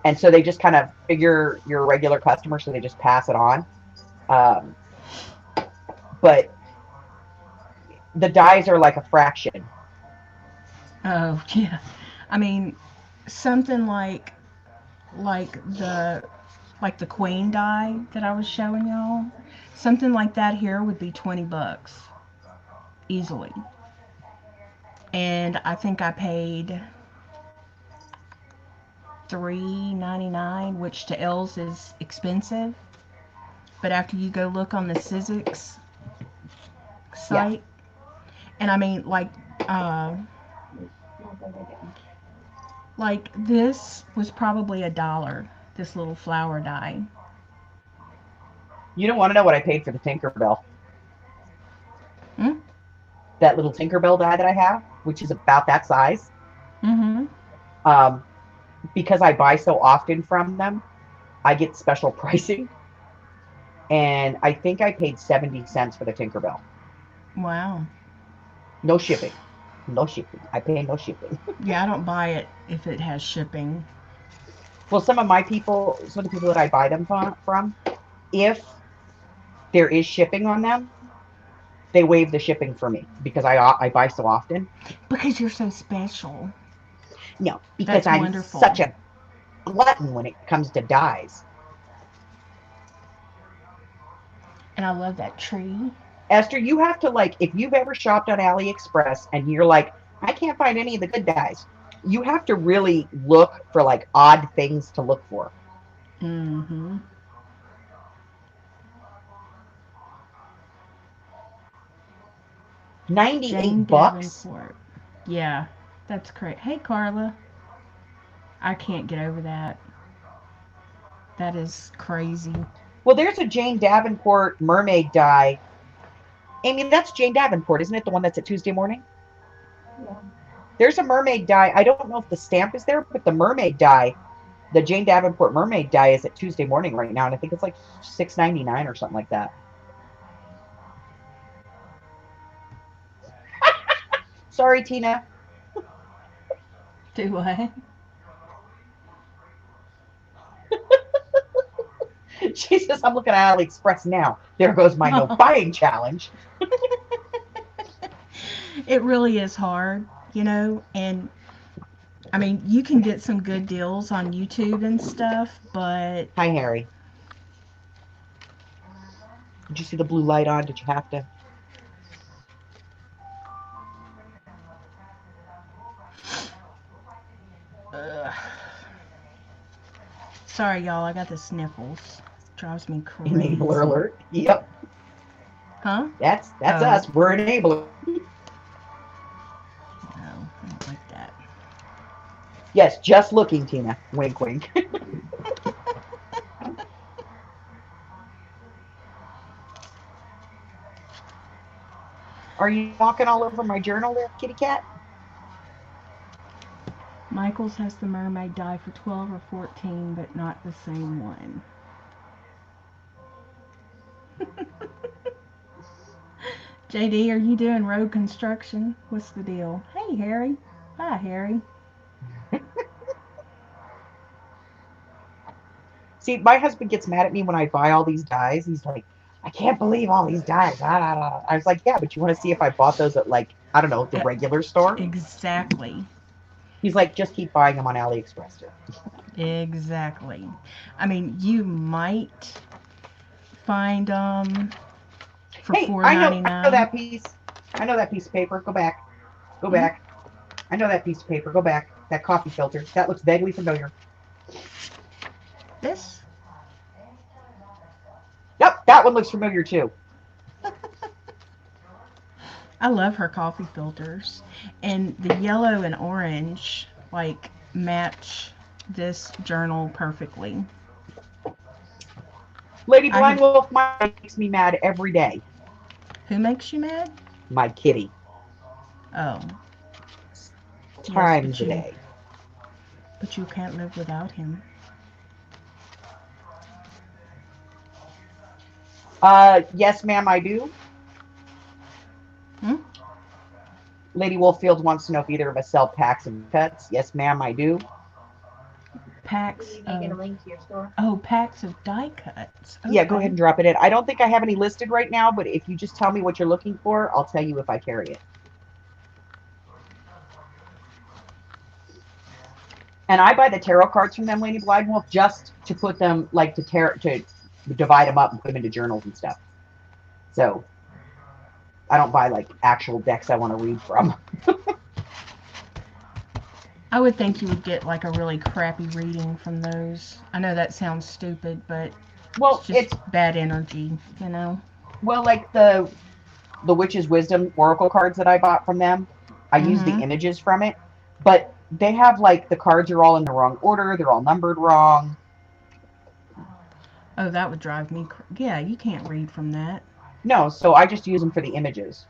And so they just kind of figure you're a regular customer, so they just pass it on. But the dyes are like a fraction. Oh, yeah. I mean, something like the queen dye that I was showing y'all. Something like that here would be $20 easily. And I think I paid $3.99, which to Els is expensive. But after you go look on the Sizzix site, and I mean like this was probably $1. This little flower dye. You don't want to know what I paid for the Tinkerbell. Hmm? That little Tinkerbell die that I have, which is about that size. Mm-hmm. Because I buy so often from them, I get special pricing. And I think I paid 70 cents for the Tinkerbell. Wow. No shipping. No shipping. I pay no shipping. Yeah, I don't buy it if it has shipping. Well, some of the people that I buy them from, if there is shipping on them, they waive the shipping for me because I buy so often. Because you're so special. No, because That's I'm wonderful. such a glutton when it comes to dyes. And I love that tree. Esther, you have to, like, if you've ever shopped on AliExpress and you're like, I can't find any of the good dyes, you have to really look for, like, odd things to look for. Mm-hmm. Jane $98. Davenport. Yeah, that's correct. Hey, Carla. I can't get over that. That is crazy. Well, there's a Jane Davenport mermaid dye. Amy, that's Jane Davenport, isn't it? The one that's at Tuesday morning? Yeah. There's a mermaid dye. I don't know if the stamp is there, but the mermaid dye, the Jane Davenport mermaid dye is at Tuesday morning right now, and I think it's like $6.99 or something like that. Sorry, Tina. Do what? She says, I'm looking at AliExpress now. There goes my no buying challenge. It really is hard, you know, and I mean, you can get some good deals on YouTube and stuff, but Hi, Harry. Did you see the blue light on? Did you have to? ugh. Sorry, y'all, I got the sniffles. It drives me crazy. Enabler alert. Yep. Huh? That's Oh. us. We're enabler. No, I don't like that. Yes, just looking, Tina. Wink, wink. Are you walking all over my journal there, kitty cat? Michaels has the mermaid dye for 12 or 14, but not the same one. JD, are you doing road construction? What's the deal? Hey, Harry. Hi, Harry. See, my husband gets mad at me when I buy all these dyes. He's like, I can't believe all these dyes. I was like, yeah, but you want to see if I bought those at, like, I don't know, the regular store? Exactly. He's like, just keep buying them on AliExpress. Exactly. I mean, you might find for Hey, $4.99. I know that piece. I know that piece of paper. Go back. Go back. I know that piece of paper. Go back. That coffee filter. That looks vaguely familiar. This? Yep, that one looks familiar too. I love her coffee filters. And the yellow and orange, like, match this journal perfectly. Lady Blind Wolf makes me mad every day. Who makes you mad? My kitty. Oh. Times a day. But you can't live without him. Yes, ma'am, I do. Hmm? Lady Wolffield wants to know if either of us sell packs and cuts. Yes, ma'am, I do. Packs You get a of... link to your store. Oh, packs of die cuts. Yeah, go Okay. ahead and drop it in. I don't think I have any listed right now, but if you just tell me what you're looking for, I'll tell you if I carry it. And I buy the tarot cards from them, Lady Blind Wolf, just to put them, like, to divide them up and put them into journals and stuff. So I don't buy, like, actual decks I want to read from. I would think you would get like a really crappy reading from those. I know that sounds stupid, but Well, it's just bad energy, you know? well, like the Witch's Wisdom Oracle cards that I bought from them, I use the images from it, but they have, like, the cards are all in the wrong order, they're all numbered wrong. Oh, that would drive me. Yeah, you can't read from that. No, so I just use them for the images.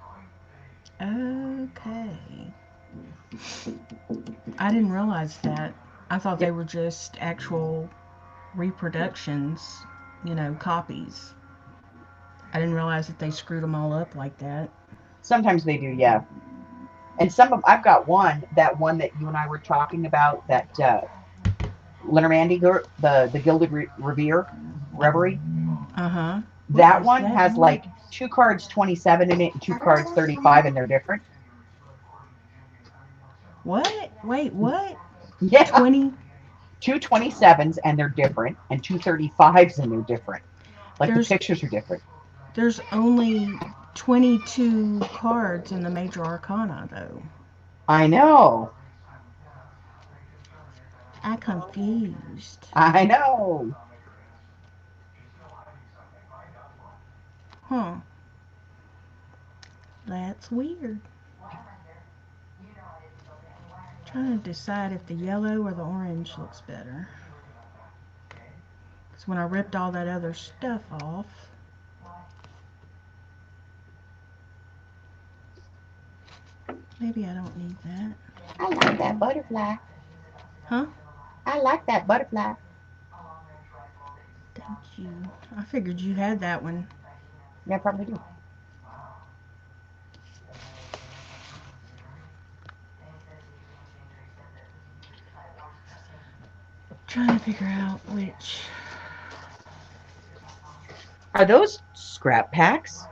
Okay. I didn't realize that. I thought they were just actual reproductions, copies. I didn't realize that they screwed them all up like that. Sometimes they do, yeah. And I've got that one that you and I were talking about, that Lenormand, the Gilded Reverie. Uh-huh. That one has like 2 cards 27 in it and 2 cards 35, and they're different. What? Wait, what? Yeah. 20? 2 27s and they're different, and 2 35s and they're different. Like the pictures are different. There's only 22 cards in the Major Arcana, though. I know. I'm confused. I know. Huh. That's weird. Trying to decide if the yellow or the orange looks better. Because when I ripped all that other stuff off, maybe I don't need that. I like that butterfly. Huh? I like that butterfly. Thank you. I figured you had that one. Yeah, I probably do. Trying to figure out which. Are those scrap packs?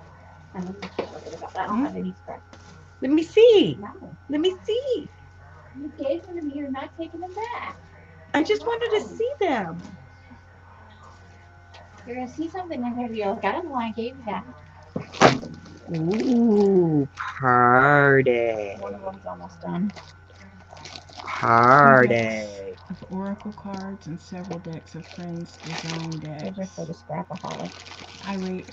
I don't have any scratch. Let me see. No. Let me see. You gave them to me. You're not taking them back. I just wanted to see them. You're going to see something in here. You're like, I don't know why I gave you that. Ooh, party. One of them's almost done. Party. Of oracle cards and several decks of friends' design decks. Those are for the Scrapaholic. I read.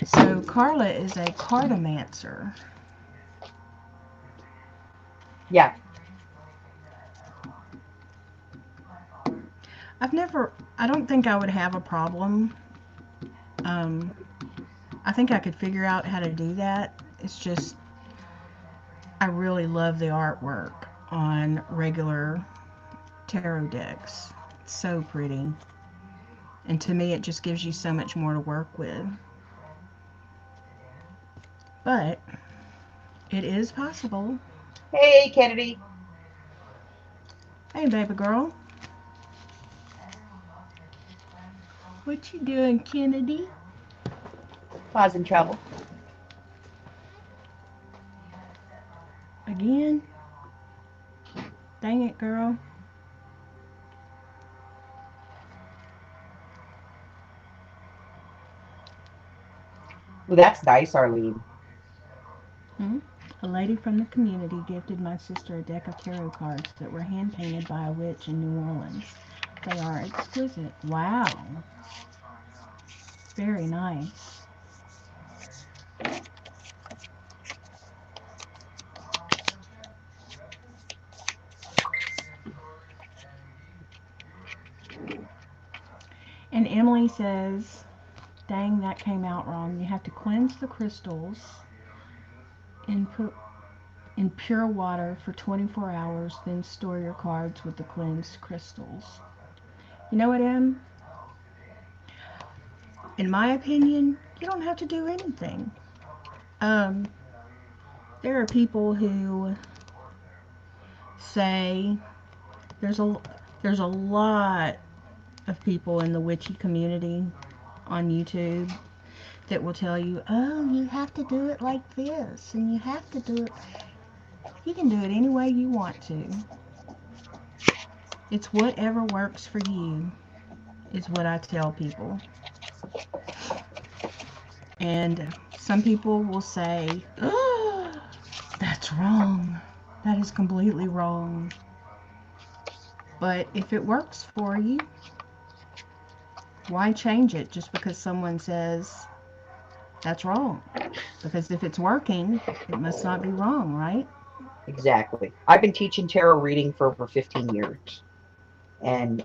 So Carla is a cartomancer. Yeah. I don't think I would have a problem. I think I could figure out how to do that. It's just, I really love the artwork on regular tarot decks. It's so pretty. And to me, it just gives you so much more to work with. But it is possible. Hey, Kennedy. Hey, baby girl. What you doing, Kennedy? Causing trouble. Again? Dang it, girl. Well, that's nice, Arlene. A lady from the community gifted my sister a deck of tarot cards that were hand-painted by a witch in New Orleans. They are exquisite. Wow. Very nice. And Emily says, dang, that came out wrong. You have to cleanse the crystals and put in pure water for 24 hours, then store your cards with the cleansed crystals. You know what, Em? In my opinion, you don't have to do anything. There are people who say there's a lot of people in the witchy community on YouTube that will tell you, oh, you have to do it like this, and you have to do it. You can do it any way you want to. It's whatever works for you, is what I tell people. And some people will say, oh, that's wrong. That is completely wrong. But if it works for you, why change it just because someone says that's wrong? Because if it's working, it must not be wrong, right? Exactly. I've been teaching tarot reading for over 15 years. And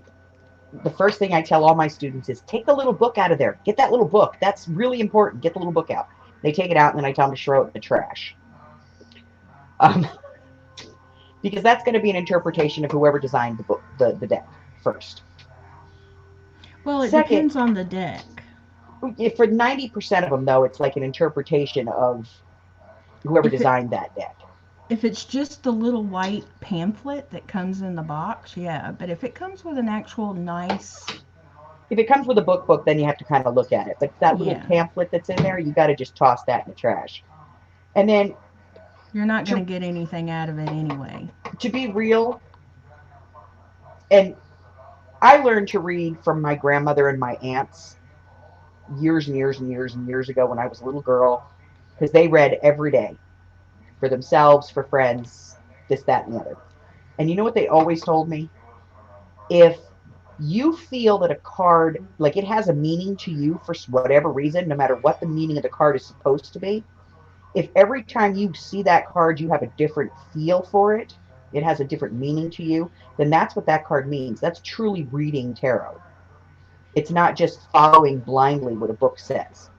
the first thing I tell all my students is take the little book out of there. Get that little book. That's really important. Get the little book out. They take it out, and then I tell them to throw it in the trash. Because that's going to be an interpretation of whoever designed the book, the deck first. Well, it Second, depends on the deck. For 90% of them, though, it's like an interpretation of whoever designed that deck. If it's just the little white pamphlet that comes in the box, yeah. But if it comes with an actual nice... If it comes with a book, then you have to kind of look at it. But that little pamphlet that's in there, you got to just toss that in the trash. And then... You're not going to get anything out of it anyway. To be real, and I learned to read from my grandmother and my aunts years and years and years and years ago when I was a little girl, because they read every day for themselves, for friends, this, that, and the other. And you know what they always told me? If you feel that a card, like it has a meaning to you for whatever reason, no matter what the meaning of the card is supposed to be, if every time you see that card you have a different feel for it, it has a different meaning to you, then that's what that card means. That's truly reading tarot. It's not just following blindly what a book says.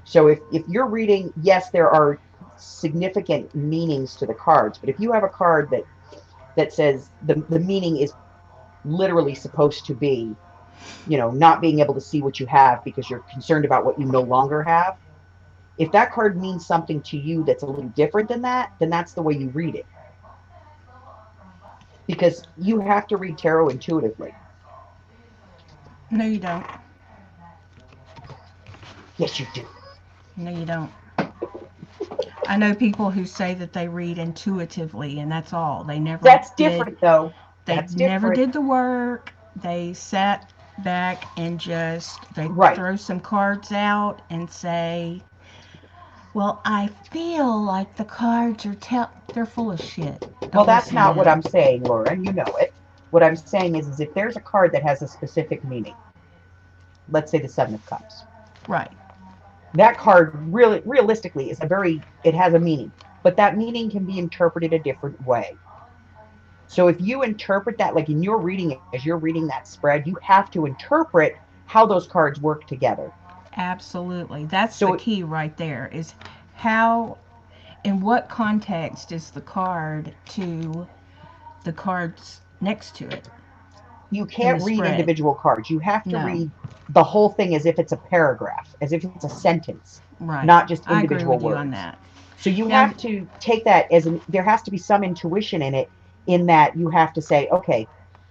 So if you're reading, yes, there are significant meanings to the cards, but if you have a card that says the meaning is literally supposed to be, you know, not being able to see what you have because you're concerned about what you no longer have, if that card means something to you that's a little different than that, then that's the way you read it. Because you have to read tarot intuitively. No, you don't. Yes, you do. No, you don't. I know people who say that they read intuitively, and that's all. They never. That's different, though. They never did the work. They sat back and just throw some cards out and say, "Well, I feel like the cards are they're full of shit." Well, that's not what I'm saying, Laura, and you know it. What I'm saying is if there's a card that has a specific meaning, let's say the Seven of Cups. Right. That card realistically is it has a meaning, but that meaning can be interpreted a different way. So if you interpret that, like in your reading, as you're reading that spread, you have to interpret how those cards work together. Absolutely. That's the key right there, is how, in what context is the card to the cards next to it. You can't read individual cards. You have to read the whole thing as if it's a paragraph, as if it's a sentence, not just individual I agree with words. you on that. So you have to take that as there has to be some intuition in it, in that you have to say, okay,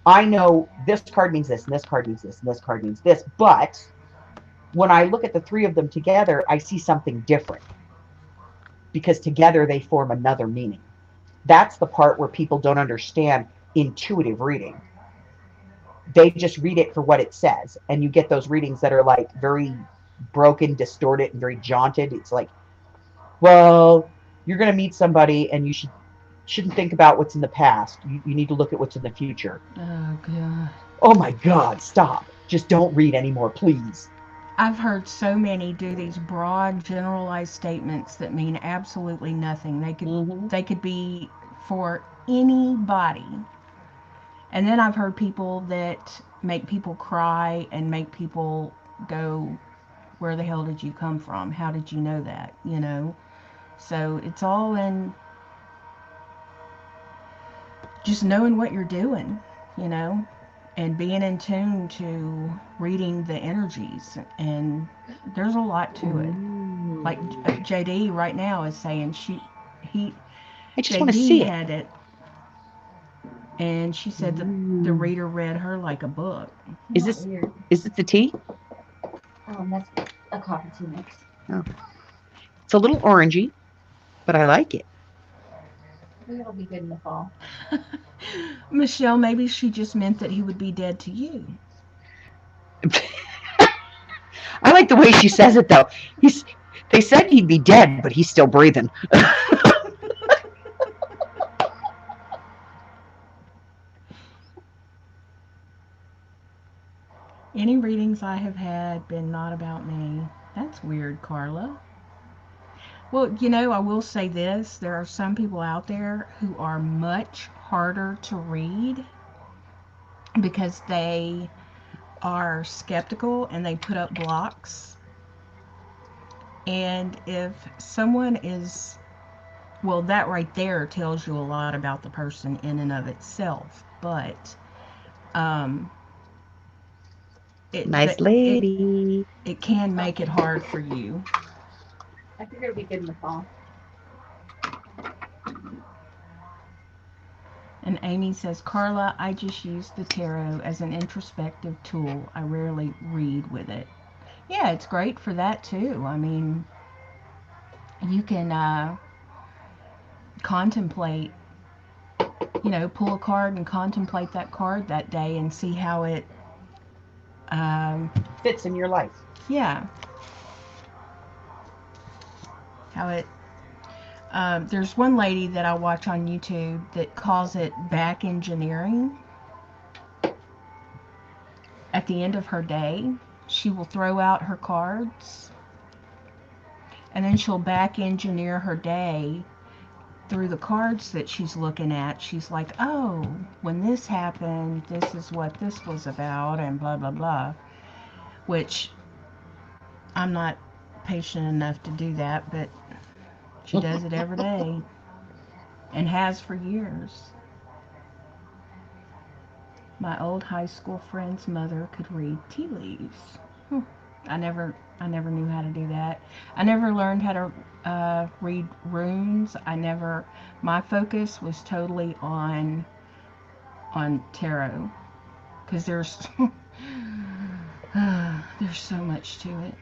I know this card means this, and this card means this, and this card means this, but when I look at the three of them together, I see something different, because together they form another meaning. That's the part where people don't understand intuitive reading. They just read it for what it says, and you get those readings that are like very broken, distorted, and very jaunted. It's like, well, you're going to meet somebody, and you shouldn't think about what's in the past. You need to look at what's in the future. Oh, God. Oh, my God, stop. Just don't read anymore, please. I've heard so many do these broad, generalized statements that mean absolutely nothing. They could be for anybody. And then I've heard people that make people cry and make people go, where the hell did you come from? How did you know that? You know? So it's all in just knowing what you're doing, you know, and being in tune to reading the energies. And there's a lot to it. Like JD right now is saying I just want to see had it. And she said the reader read her like a book. Is it the tea? That's a coffee tea mix. Oh. It's a little orangey, but I like it. I think it'll be good in the fall. Michelle, maybe she just meant that he would be dead to you. I like the way she says it, though. They said he'd be dead, but he's still breathing. Any readings I have had been not about me. That's weird, Carla. Well, you know, I will say this. There are some people out there who are much harder to read because they are skeptical and they put up blocks. And if someone is, well, that right there tells you a lot about the person in and of itself. But um, Nice it lady. it can make it hard for you. I think it'll be good in the fall. And Amy says, Carla, I just use the tarot as an introspective tool. I rarely read with it. Yeah, it's great for that too. I mean, you can contemplate, pull a card and contemplate that card that day and see how it, um, Fits in your life. yeah, how it. There's one lady that I watch on YouTube that calls it back engineering. At the end of her day, she will throw out her cards and then she'll back engineer her day through the cards that she's looking at. She's like, oh, when this happened, this is what this was about, and blah, blah, blah. Which I'm not patient enough to do that, but she does it every day and has for years. My old high school friend's mother could read tea leaves. I never knew how to do that. I never learned how to read runes. My focus was totally on tarot because there's so much to it.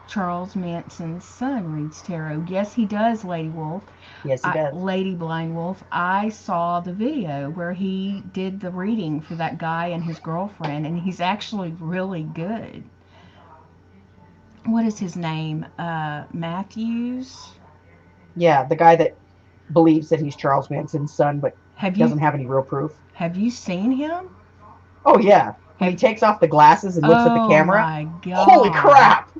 Charles Manson's son reads tarot. Yes, he does, Lady Wolf. Yes, he does. Lady Blind Wolf. I saw the video where he did the reading for that guy and his girlfriend, and he's actually really good. What is his name? Matthews? Yeah, the guy that believes that he's Charles Manson's son, but doesn't have any real proof. Have you seen him? Oh, yeah. When he takes off the glasses and looks at the camera. Oh, my God. Holy crap!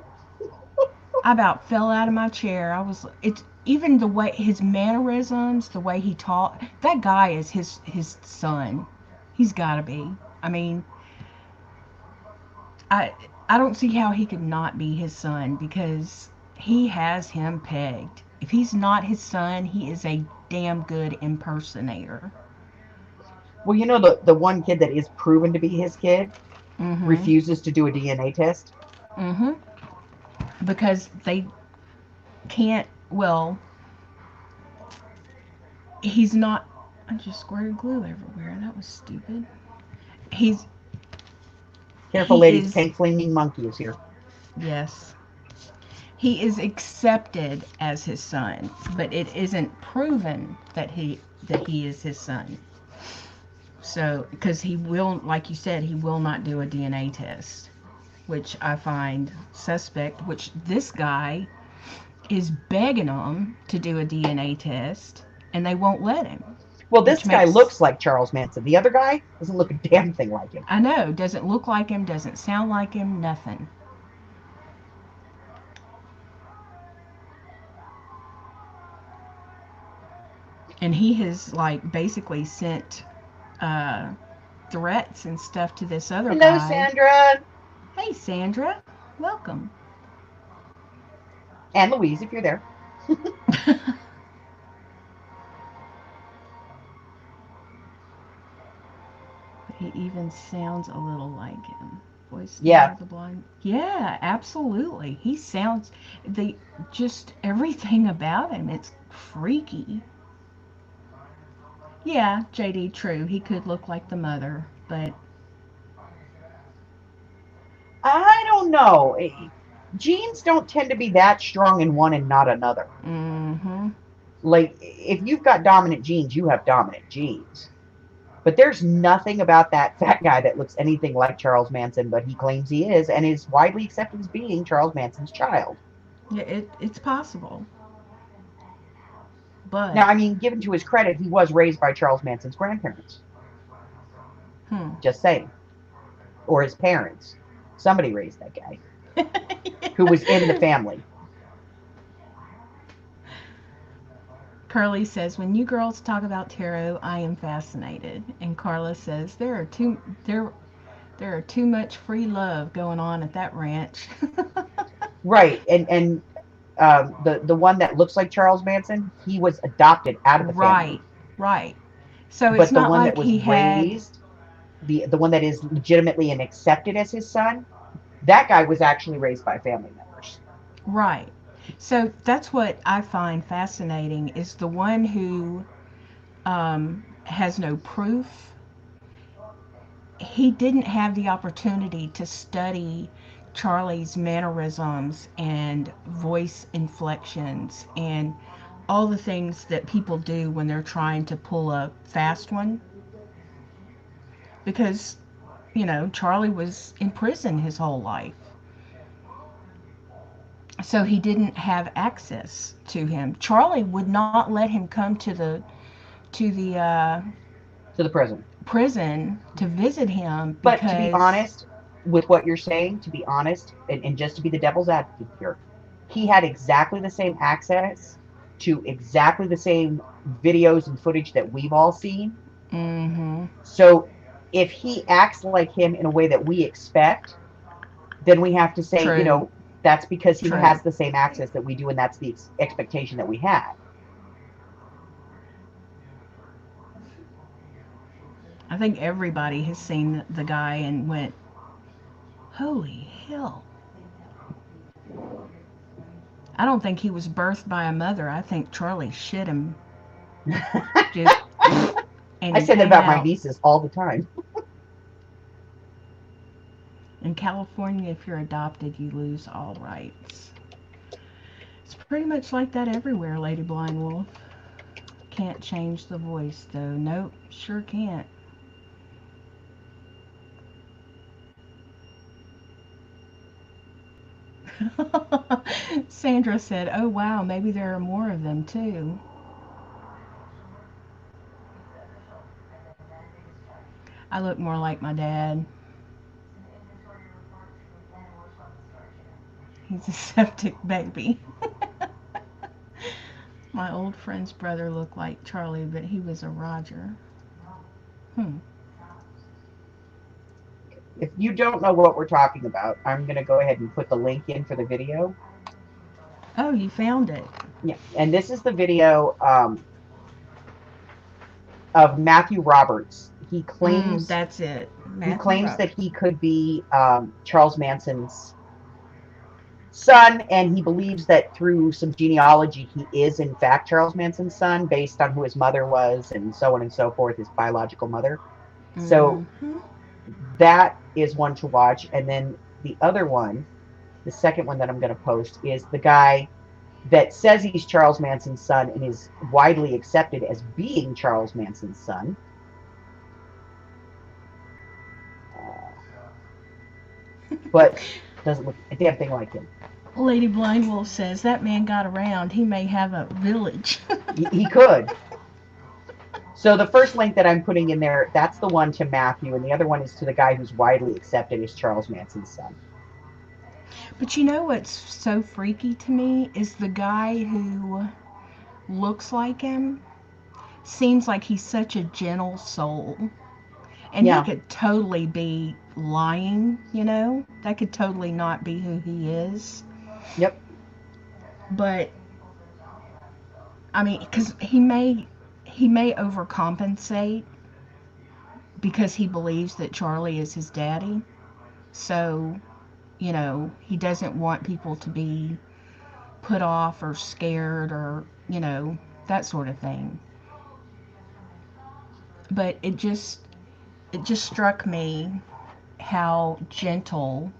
I about fell out of my chair. It's even the way, his mannerisms, the way he talked. That guy is his son. He's got to be. I mean, I don't see how he could not be his son because he has him pegged. If he's not his son, he is a damn good impersonator. Well, the one kid that is proven to be his kid refuses to do a DNA test. Mm-hmm. Because they can't, well, he's not, I just squirted glue everywhere. That was stupid. Careful, ladies. Pink Flaming Monkey is here. Yes. He is accepted as his son, but it isn't proven that he is his son. So, because he will, like you said, he will not do a DNA test, which I find suspect, which this guy is begging them to do a DNA test, and they won't let him. Well, this guy looks like Charles Manson. The other guy doesn't look a damn thing like him. I know. Doesn't look like him, doesn't sound like him, nothing. And he has, like, basically sent threats and stuff to this other guy. Hello, Sandra. Hey, Sandra. Welcome. And Louise, if you're there. He even sounds a little like him. Voice of the blind. Yeah, absolutely. He sounds just everything about him. It's freaky. Yeah, JD, true. He could look like the mother, but I don't know. Genes don't tend to be that strong in one and not another. Mm-hmm. Like, if you've got dominant genes, you have dominant genes. But there's nothing about that fat guy that looks anything like Charles Manson, but he claims he is, and is widely accepted as being Charles Manson's child. Yeah, it's possible. But now, I mean, given to his credit, he was raised by Charles Manson's grandparents. Just saying. Or his parents. Somebody raised that guy. Who was in the family. Curly says, when you girls talk about tarot, I am fascinated. And Carla says, there are too much free love going on at that ranch. Right. And the one that looks like Charles Manson, he was adopted out of the family. Right. So it's But the not one like that was he had. raised, the one that is legitimately and accepted as his son, that guy was actually raised by family members. Right. So that's what I find fascinating is the one who has no proof. He didn't have the opportunity to study Charlie's mannerisms and voice inflections and all the things that people do when they're trying to pull a fast one. Because, Charlie was in prison his whole life. So he didn't have access to him. Charlie would not let him come to the prison to visit him because, but to be honest with what you're saying, to be honest, and just to be the devil's advocate here, he had exactly the same access to exactly the same videos and footage that we've all seen. Mm-hmm. So if he acts like him in a way that we expect, then we have to say, True. That's because he True. has the same access that we do, and that's the expectation that we have. I think everybody has seen the guy and went, holy hell. I don't think he was birthed by a mother. I think Charlie shit him. Just, I say that about my nieces all the time. In California, if you're adopted, you lose all rights. It's pretty much like that everywhere, Lady Blind Wolf. Can't change the voice, though. Nope, sure can't. Sandra said, oh wow, maybe there are more of them too. I look more like my dad. He's a septic baby. My old friend's brother looked like Charlie, but he was a Roger. If you don't know what we're talking about, I'm going to go ahead and put the link in for the video. Oh, you found it. Yeah, and this is the video of Matthew Roberts. He claims that's it. He claims that he could be Charles Manson's son, and he believes that through some genealogy, he is in fact Charles Manson's son, based on who his mother was, and so on and so forth, his biological mother. So that is one to watch. And then the other one, the second one that I'm going to post, is the guy that says he's Charles Manson's son and is widely accepted as being Charles Manson's son. But doesn't look a damn thing like him. Lady Blind Wolf says that man got around. He may have a village. he could. So the first link that I'm putting in there, that's the one to Matthew, and the other one is to the guy who's widely accepted as Charles Manson's son. But you know what's so freaky to me is the guy who looks like him seems like he's such a gentle soul. And he could totally be lying, That could totally not be who he is. Yep. But, I mean, because he may overcompensate because he believes that Charlie is his daddy. So, he doesn't want people to be put off or scared or, that sort of thing. But it just struck me how gentle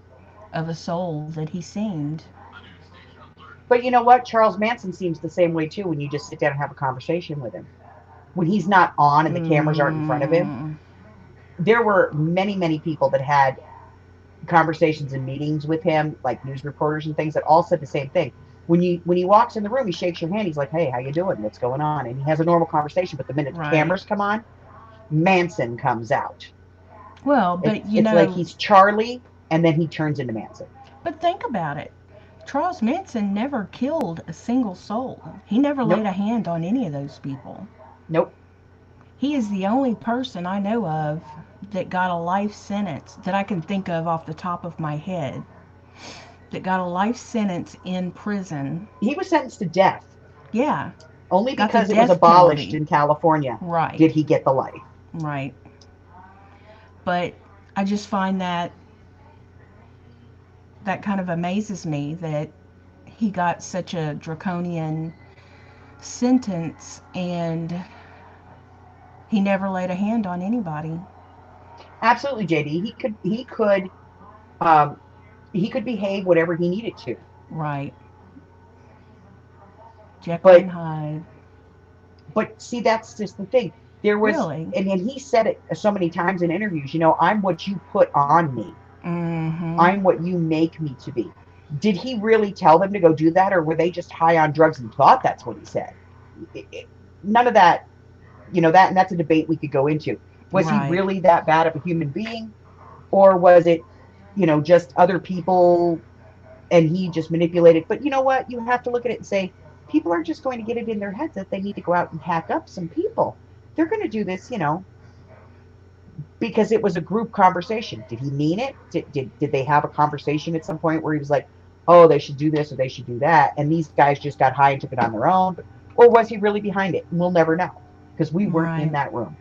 of a soul that he seemed. But you know what? Charles Manson seems the same way too when you just sit down and have a conversation with him. When he's not on and the cameras aren't in front of him. There were many, many people that had conversations and meetings with him, like news reporters and things, that all said the same thing. When he walks in the room, he shakes your hand. He's like, hey, how you doing? What's going on? And he has a normal conversation. But the minute the cameras come on, Manson comes out. Well, but it's like he's Charlie, and then he turns into Manson. But think about it. Charles Manson never killed a single soul. He never Nope. laid a hand on any of those people. Nope. He is the only person I know of that got a life sentence that I can think of off the top of my head that got a life sentence in prison. He was sentenced to death. Yeah. Only Got the because it was death abolished penalty. in California Right. did he get the life. Right. But I just find that kind of amazes me that he got such a draconian sentence and he never laid a hand on anybody. Absolutely, JD. He could behave whatever he needed to. Right. Jekyll But- and Hyde. But see, that's just the thing. There was, Really? and he said it so many times in interviews. I'm what you put on me. Mm-hmm. I'm what you make me to be. Did he really tell them to go do that, or were they just high on drugs and thought that's what he said? None of that, and that's a debate we could go into. Was Right. he really that bad of a human being, or was it, just other people, and he just manipulated? But you know what? You have to look at it and say, people are just going to get it in their heads that they need to go out and hack up some people. They're going to do this, because it was a group conversation. Did he mean it? Did they have a conversation at some point where he was like, oh, they should do this or they should do that, and these guys just got high and took it on their own? Or was he really behind it? And we'll never know, because we weren't in Right. that room.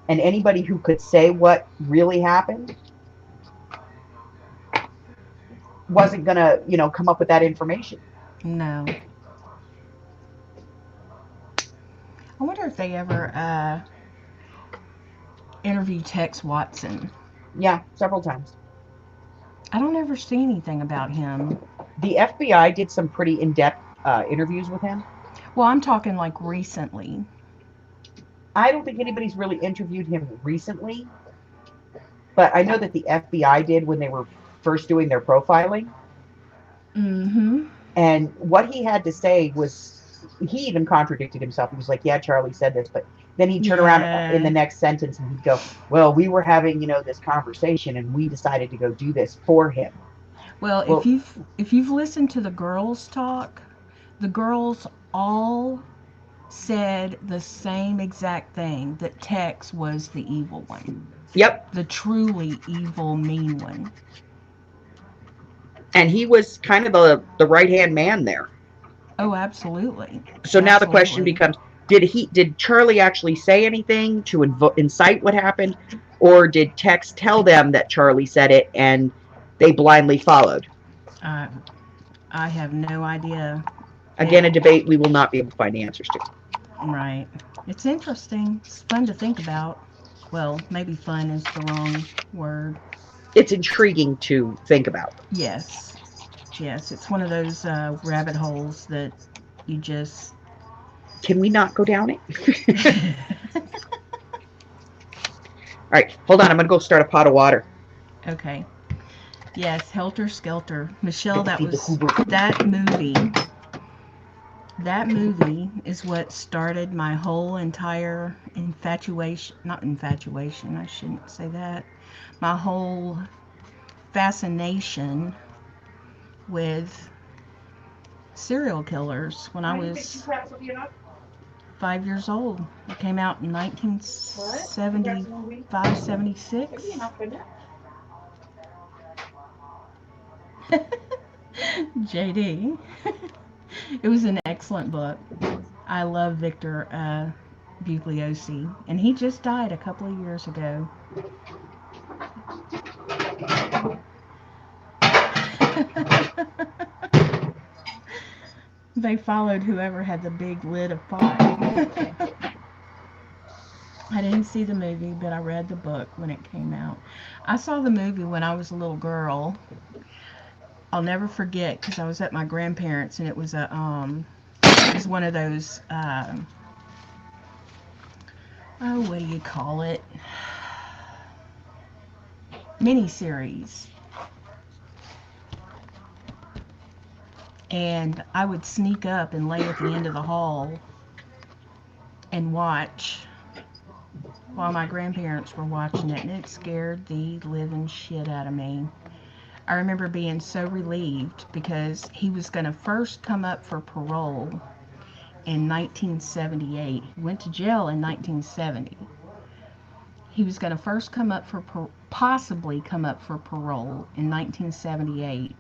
And anybody who could say what really happened wasn't going to, come up with that information. No. I wonder if they ever interviewed Tex Watson. Yeah, several times. I don't ever see anything about him. The FBI did some pretty in-depth interviews with him. Well, I'm talking like recently. I don't think anybody's really interviewed him recently, but I know that the FBI did when they were first doing their profiling. Mm-hmm. And what he had to say was, he even contradicted himself. He was like, yeah, Charlie said this, but then he'd turn around in the next sentence and he'd go, well, we were having, this conversation and we decided to go do this for him. Well, if you've listened to the girls talk, the girls all said the same exact thing, that Tex was the evil one. Yep. The truly evil, mean one. And he was kind of the right-hand man there. Oh, absolutely. So now the Absolutely. question becomes, did Charlie actually say anything to incite what happened? Or did Tex tell them that Charlie said it and they blindly followed? I have no idea. Again, a debate we will not be able to find the answers to. Right. It's interesting. It's fun to think about. Well, maybe fun is the wrong word. It's intriguing to think about. Yes. Yes, it's one of those rabbit holes that you just... Can we not go down it? All right, hold on. I'm going to go start a pot of water. Okay. Yes, Helter Skelter. Michelle, Get to that feed the was Hoover. that movie. That movie is what started my whole entire infatuation. Not infatuation, I shouldn't say that. My whole fascination with serial killers when I was 5 years old. It came out in 1975, 76. JD. It was an excellent book. I love Victor Bugliosi, and he just died a couple of years ago. They followed whoever had the big lid of pot. I didn't see the movie, but I read the book when it came out. I saw the movie when I was a little girl. I'll never forget, because I was at my grandparents', and it was one of those what do you call it? Miniseries. And I would sneak up and lay at the end of the hall and watch while my grandparents were watching it, and it scared the living shit out of me. I remember being so relieved because he was going to first come up for parole in 1978. He went to jail in 1970. He was going to first come up for possibly come up for parole in 1978,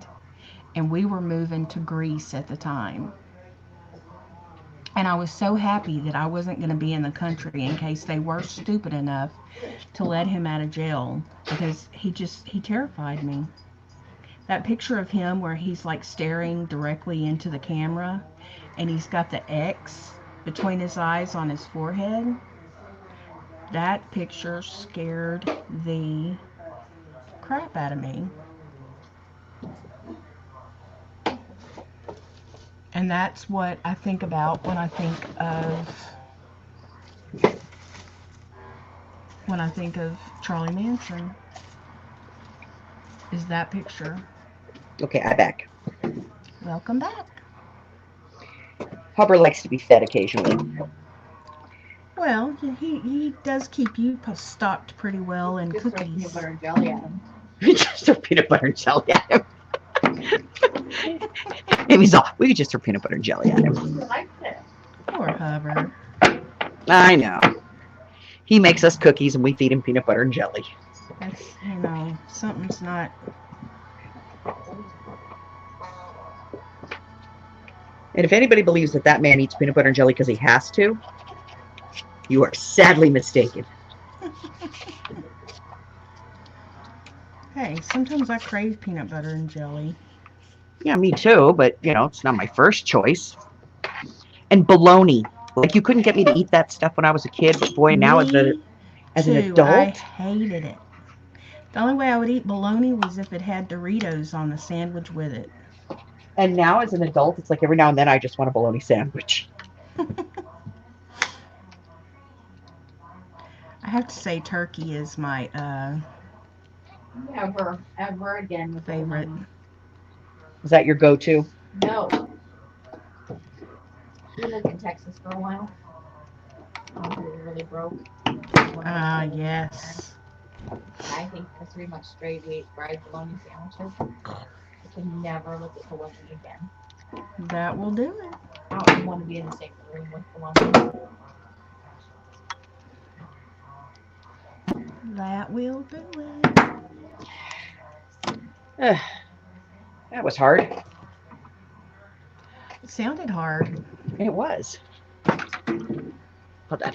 and we were moving to Greece at the time. And I was so happy that I wasn't going to be in the country in case they were stupid enough to let him out of jail, because he terrified me. That picture of him where he's like staring directly into the camera and he's got the X between his eyes on his forehead, that picture scared the crap out of me. And that's what I think about when I think of Charlie Manson, is that picture. Okay, I'm back. Welcome back. Hubber likes to be fed occasionally. Well, he does keep you stocked pretty well in Just throw cookies. peanut butter and jelly at him. Just throw peanut butter and jelly at him. Amy's all, we could just throw peanut butter and jelly at him. He likes it. Poor Hubber. I know. He makes us cookies and we feed him peanut butter and jelly. That's, something's not. And if anybody believes that that man eats peanut butter and jelly because he has to, you are sadly mistaken. Hey, sometimes I crave peanut butter and jelly. Yeah, me too, but, it's not my first choice. And bologna. Like, you couldn't get me to eat that stuff when I was a kid, but boy, now as an adult. I hated it. The only way I would eat bologna was if it had Doritos on the sandwich with it. And now as an adult, it's like every now and then I just want a bologna sandwich. I have to say turkey is my Ever again with favorite. Is that your go-to? No. We lived in Texas for a while. We were really broke. Yes. I think for 3 months straight we ate fried bologna sandwiches. I can never look at bologna again. That will do it. I don't even want to be in the same room with bologna. That will do it. That was hard. It sounded hard. It was. Hold on.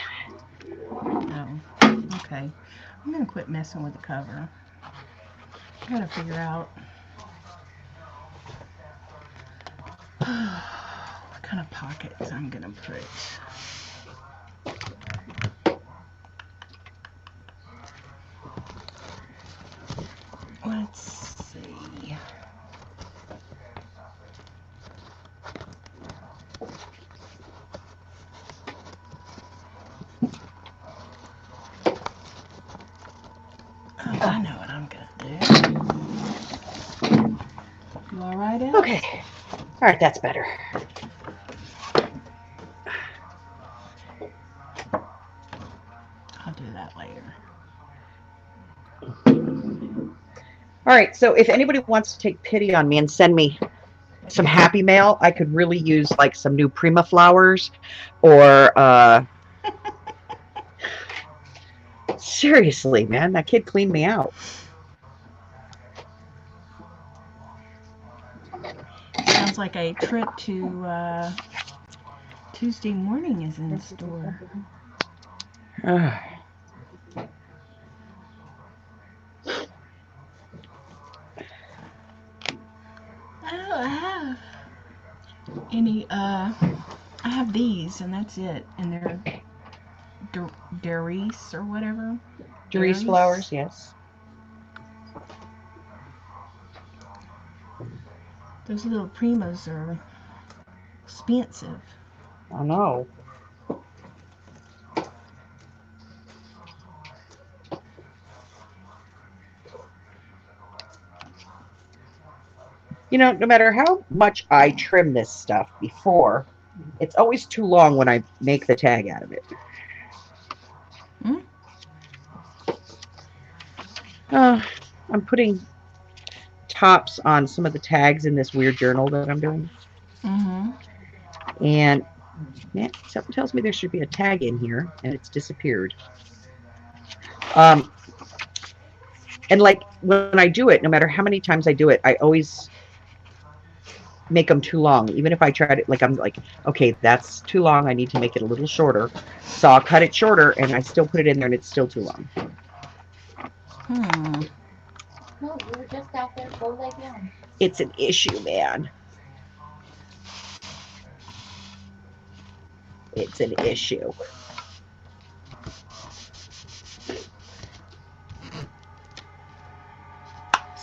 Oh, okay. I'm going to quit messing with the cover. I got to figure out what kind of pockets I'm going to put. Let's see. Oh, I know what I'm going to do. You all right, Al? Okay. All right, that's better. I'll do that later. All right, so if anybody wants to take pity on me and send me some happy mail, I could really use like some new Prima flowers or seriously, man, that kid cleaned me out. Sounds like a trip to Tuesday morning is in store. I have any I have these and that's it, and they're Darice or whatever. Darice flowers, yes. Those little Primas are expensive. I know. No matter how much I trim this stuff before, it's always too long when I make the tag out of it. I'm putting tops on some of the tags in this weird journal that I'm doing. Mm-hmm. And man, something tells me there should be a tag in here, and it's disappeared. And like when I do it, no matter how many times I do it, I always make them too long. Even if I try to, like, I'm like, okay, that's too long. I need to make it a little shorter. So I'll cut it shorter, and I still put it in there, and it's still too long. Hmm. No, you were just out there. Go lay down. It's an issue, man. It's an issue.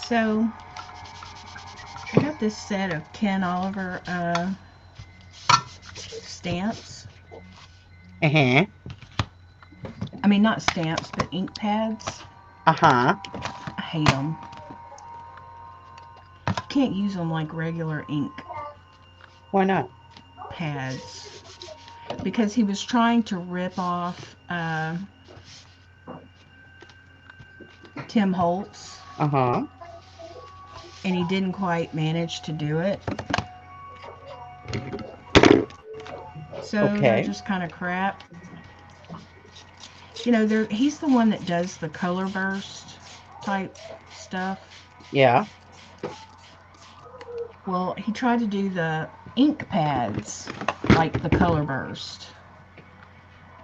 So I got this set of Ken Oliver stamps. Uh-huh. I mean, not stamps, but ink pads. Uh-huh. I hate them. You can't use them like regular ink Why not? pads. Because he was trying to rip off Tim Holtz. Uh-huh. And he didn't quite manage to do it. So they're just kind of crap. You know, he's the one that does the color burst type stuff. Yeah. Well, he tried to do the ink pads like the color burst.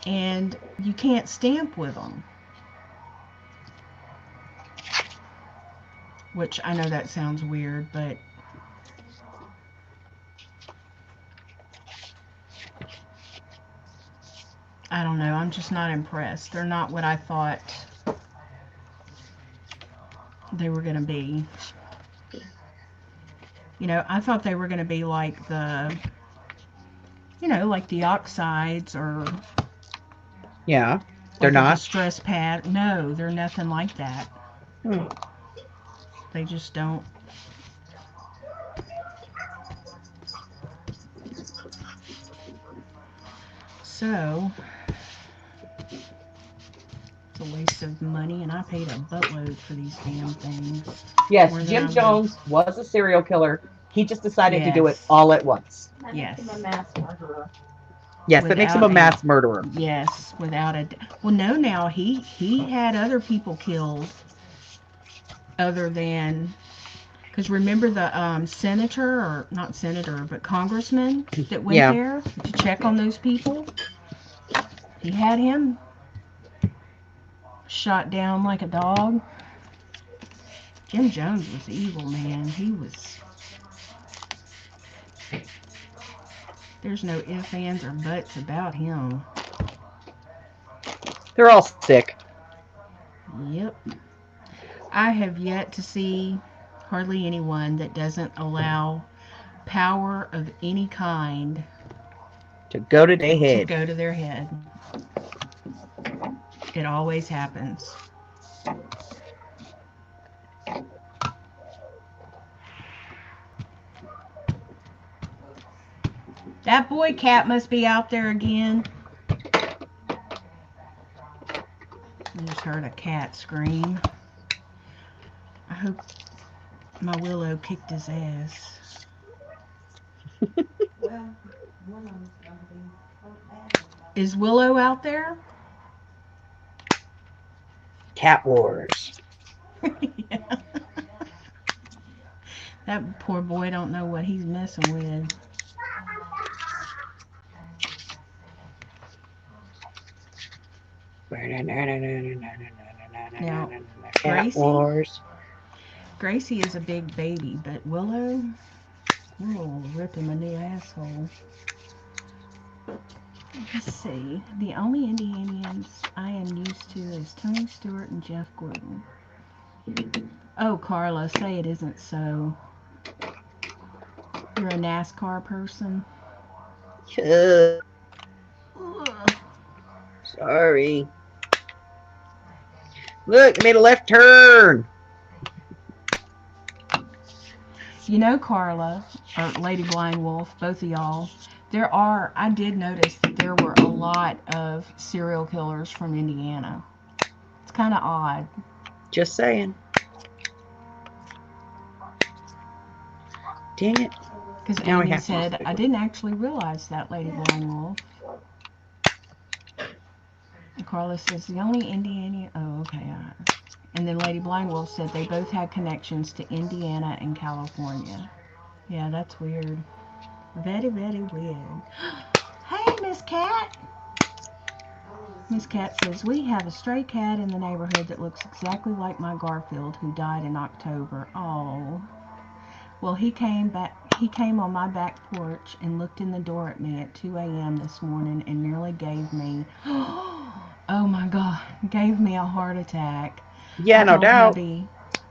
And you can't stamp with them. Which I know that sounds weird, but I don't know. I'm just not impressed. They're not what I thought they were going to be. You know, I thought they were going to be like the, you know, like the oxides or... Yeah. They're like not? a distress pad. No, they're nothing like that. They just don't. So, it's a waste of money, and I paid a buttload for these damn things. Yes, More than Jim I'm Jones was a serial killer. He just decided to do it Yes. all at once. That Yes. makes him a mass murderer. Yes, that makes him a Without mass murderer. Yes, without a... Well, no, now, he had other people killed other than... Because remember the senator, or not senator, but congressman that went Yeah. there to check on those people? He had him shot down like a dog. Jim Jones was evil, man. He was... There's no ifs, ands, or buts about him. They're all sick. Yep. I have yet to see hardly anyone that doesn't allow power of any kind To go to their to head. go to their head. It always happens. That boy cat must be out there again. I just heard a cat scream. I hope my Willow kicked his ass. Well, one of them's gonna be so bad. Is Willow out there? Cat wars. Yeah. That poor boy don't know what he's messing with. Now, Cat Gracie? wars. Gracie is a big baby, but Willow will rip him a new asshole. Let's see. The only Indians I am used to is Tony Stewart and Jeff Gordon. Oh, Carla, say it isn't so. You're a NASCAR person? Ugh, Ugh. sorry. Look, I made a left turn. You know, Carla, or Lady Blind Wolf, both of y'all, I did notice that there were a lot of serial killers from Indiana. It's kind of odd. Just saying. Dang it. Because Now I Amy have to. said, I didn't actually realize that, Lady Blind Wolf. And Carla says, the only Indiana... Oh, okay. And then Lady Blind Wolf said they both had connections to Indiana and California. Yeah, that's weird. Very, very weird. Hey, Miss Cat. Miss Cat says, we have a stray cat in the neighborhood that looks exactly like my Garfield who died in October. Oh. Well, he came on my back porch and looked in the door at me at 2 a.m. this morning and nearly gave me, oh my God, gave me a heart attack. Yeah, I no told doubt. hubby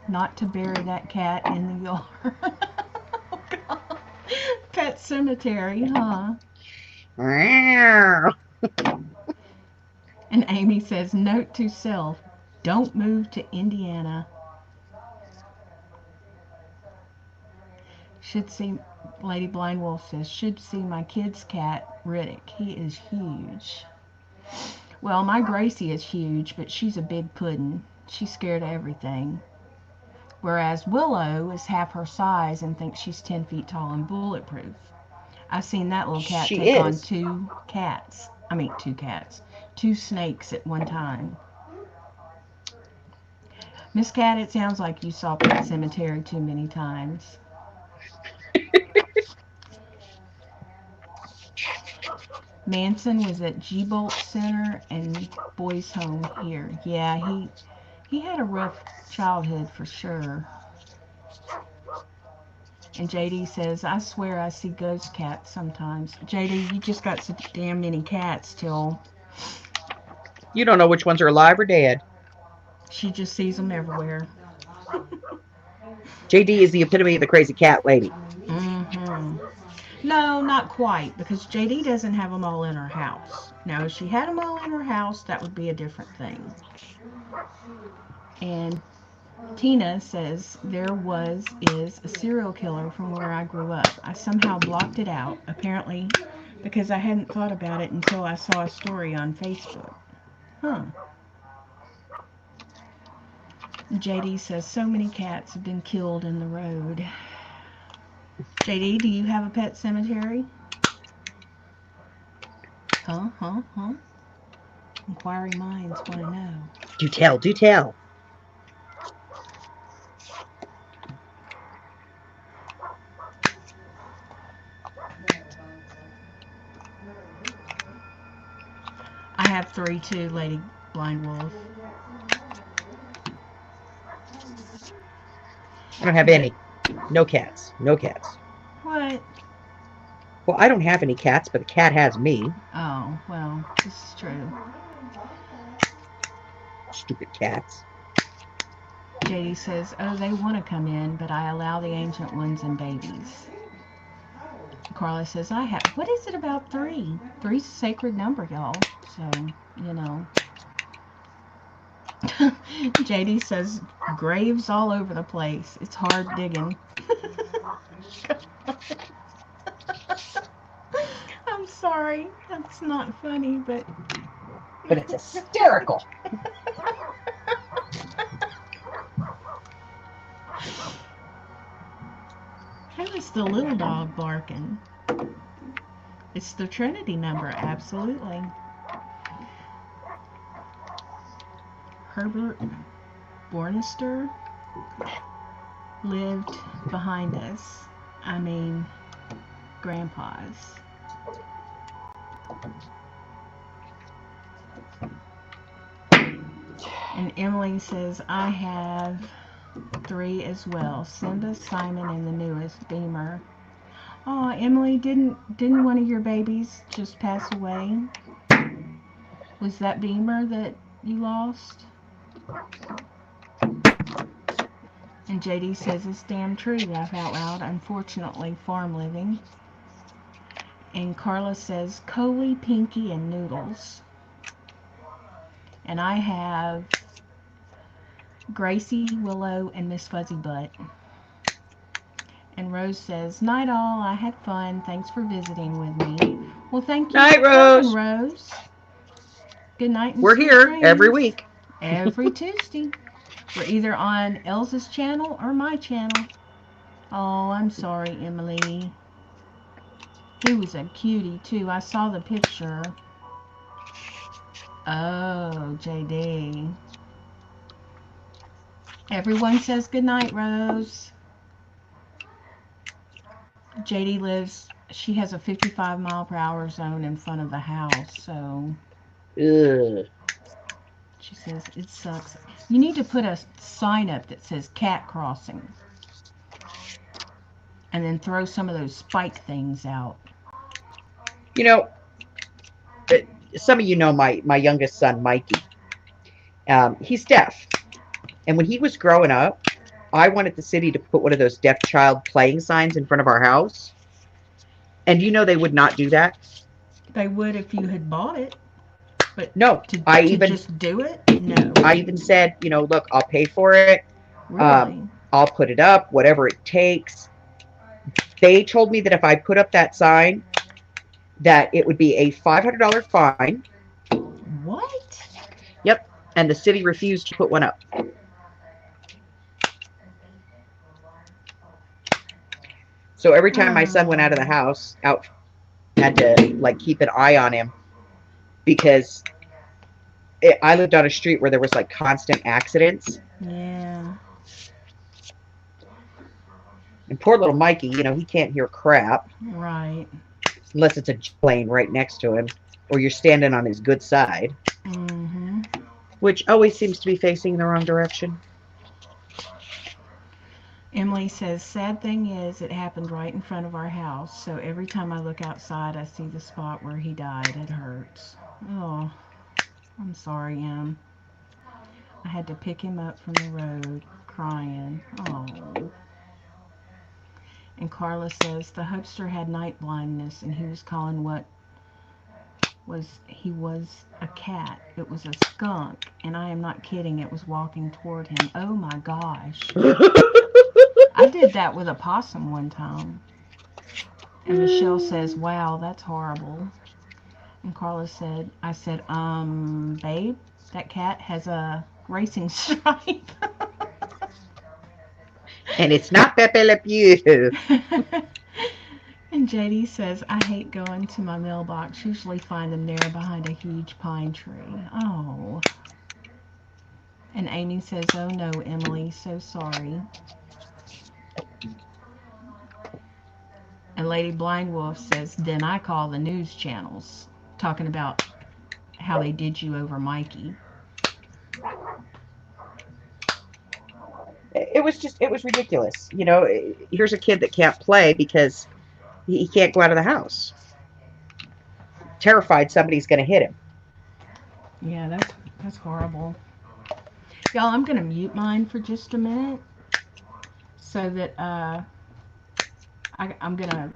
not to bury that cat in the yard. Oh, God. Pet cemetery, huh? And Amy says, note to self, don't move to Indiana. Should see, Lady Blind Wolf says, should see my kid's cat, Riddick. He is huge. Well, my Gracie is huge, but she's a big puddin'. She's scared of everything. Whereas Willow is half her size and thinks she's 10 feet tall and bulletproof. I've seen that little cat She take on is. two snakes at one time. Miss Cat, it sounds like you saw Pet Cemetery too many times. Manson was at G-Bolt Center and Boys Home here. Yeah, he had a rough childhood for sure. And JD says, I swear I see ghost cats sometimes. JD, you just got so damn many cats till You don't know which ones are alive or dead. she just sees them everywhere. JD is the epitome of the crazy cat lady. Mm-hmm. No, not quite, because JD doesn't have them all in her house. Now, if she had them all in her house, that would be a different thing. And Tina says, is a serial killer from where I grew up. I somehow blocked it out, apparently because I hadn't thought about it until I saw a story on Facebook. Huh. JD says, so many cats have been killed in the road. JD, do you have a pet cemetery? Huh? Inquiring minds want to know. Do tell, do tell. I have 3 too, Lady Blind Wolf. I don't have any. No cats. No cats. What? Well, I don't have any cats, but the cat has me. Oh, well, this is true. Stupid cats. JD says, oh, they want to come in, but I allow the ancient ones and babies. Carla says, what is it about 3? 3's a sacred number, y'all. So, you know. JD says, graves all over the place. It's hard digging. I'm sorry. That's not funny, but it's hysterical. How is the little dog barking? It's the Trinity number, absolutely. Herbert Bornister lived behind us. I mean, Grandpa's. And Emily says, I have 3 as well. Simba, Simon, and the newest, Beamer. Oh, Emily, didn't one of your babies just pass away? Was that Beamer that you lost? And JD says, it's damn true, laugh out loud. Unfortunately, farm living. And Carla says, Coley, Pinky, and Noodles. And I have Gracie, Willow, and Miss Fuzzy Butt. And Rose says, night all, I had fun. Thanks for visiting with me. Well, thank you night, for Rose. coming, Rose. Good night. And we're here dreams. every week. Every Tuesday. We're either on Elsa's channel or my channel. Oh, I'm sorry, Emily. He was a cutie, too. I saw the picture. Oh, JD. Everyone says goodnight, Rose. JD lives, she has a 55-mile-per-hour zone in front of the house, so Ugh. she says it sucks. You need to put a sign up that says cat crossing. And then throw some of those spike things out. You know, some of you know my youngest son, Mikey. He's deaf. And when he was growing up, I wanted the city to put one of those deaf child playing signs in front of our house. And you know they would not do that. They would if you had bought it. But No, to just do it? No. I even said, you know, look, I'll pay for it. Really? I'll put it up, whatever it takes. They told me that if I put up that sign, that it would be a $500 fine. What? Yep. And the city refused to put one up. So every time my son went out of the house, had to like keep an eye on him because I lived on a street where there was like constant accidents. Yeah. And poor little Mikey, you know, he can't hear crap. Right. Unless it's a plane right next to him or you're standing on his good side. Mm-hmm. Which always seems to be facing the wrong direction. Emily says, sad thing is, it happened right in front of our house, so every time I look outside, I see the spot where he died. It hurts. Oh, I'm sorry, Em. I had to pick him up from the road, crying. Oh. And Carla says, the hubster had night blindness, and he was calling what he was a cat. It was a skunk, and I am not kidding, it was walking toward him. Oh my gosh. I did that with a possum one time. And Michelle says, wow, that's horrible. And Carla said, I said, babe, that cat has a racing stripe. And it's not Pepe Le Pew. And JD says, I hate going to my mailbox. Usually find them there behind a huge pine tree. Oh. And Amy says, oh no, Emily, so sorry. And Lady Blind Wolf says, then I call the news channels, talking about how they did you over Mikey. It was ridiculous. You know, here's a kid that can't play because he can't go out of the house. Terrified somebody's going to hit him. Yeah, that's horrible. Y'all, I'm going to mute mine for just a minute so that I'm going to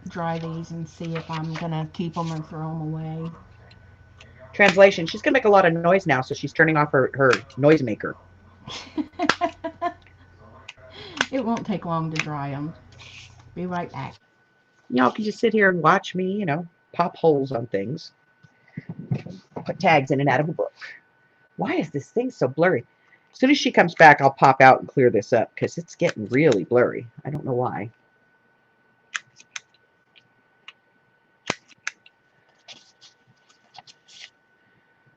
dry these and see if I'm going to keep them or throw them away. Translation, she's going to make a lot of noise now, so she's turning off her noise maker. It won't take long to dry them. Be right back. Y'all can just sit here and watch me, you know, pop holes on things. Put tags in and out of a book. Why is this thing so blurry? As soon as she comes back, I'll pop out and clear this up because it's getting really blurry. I don't know why.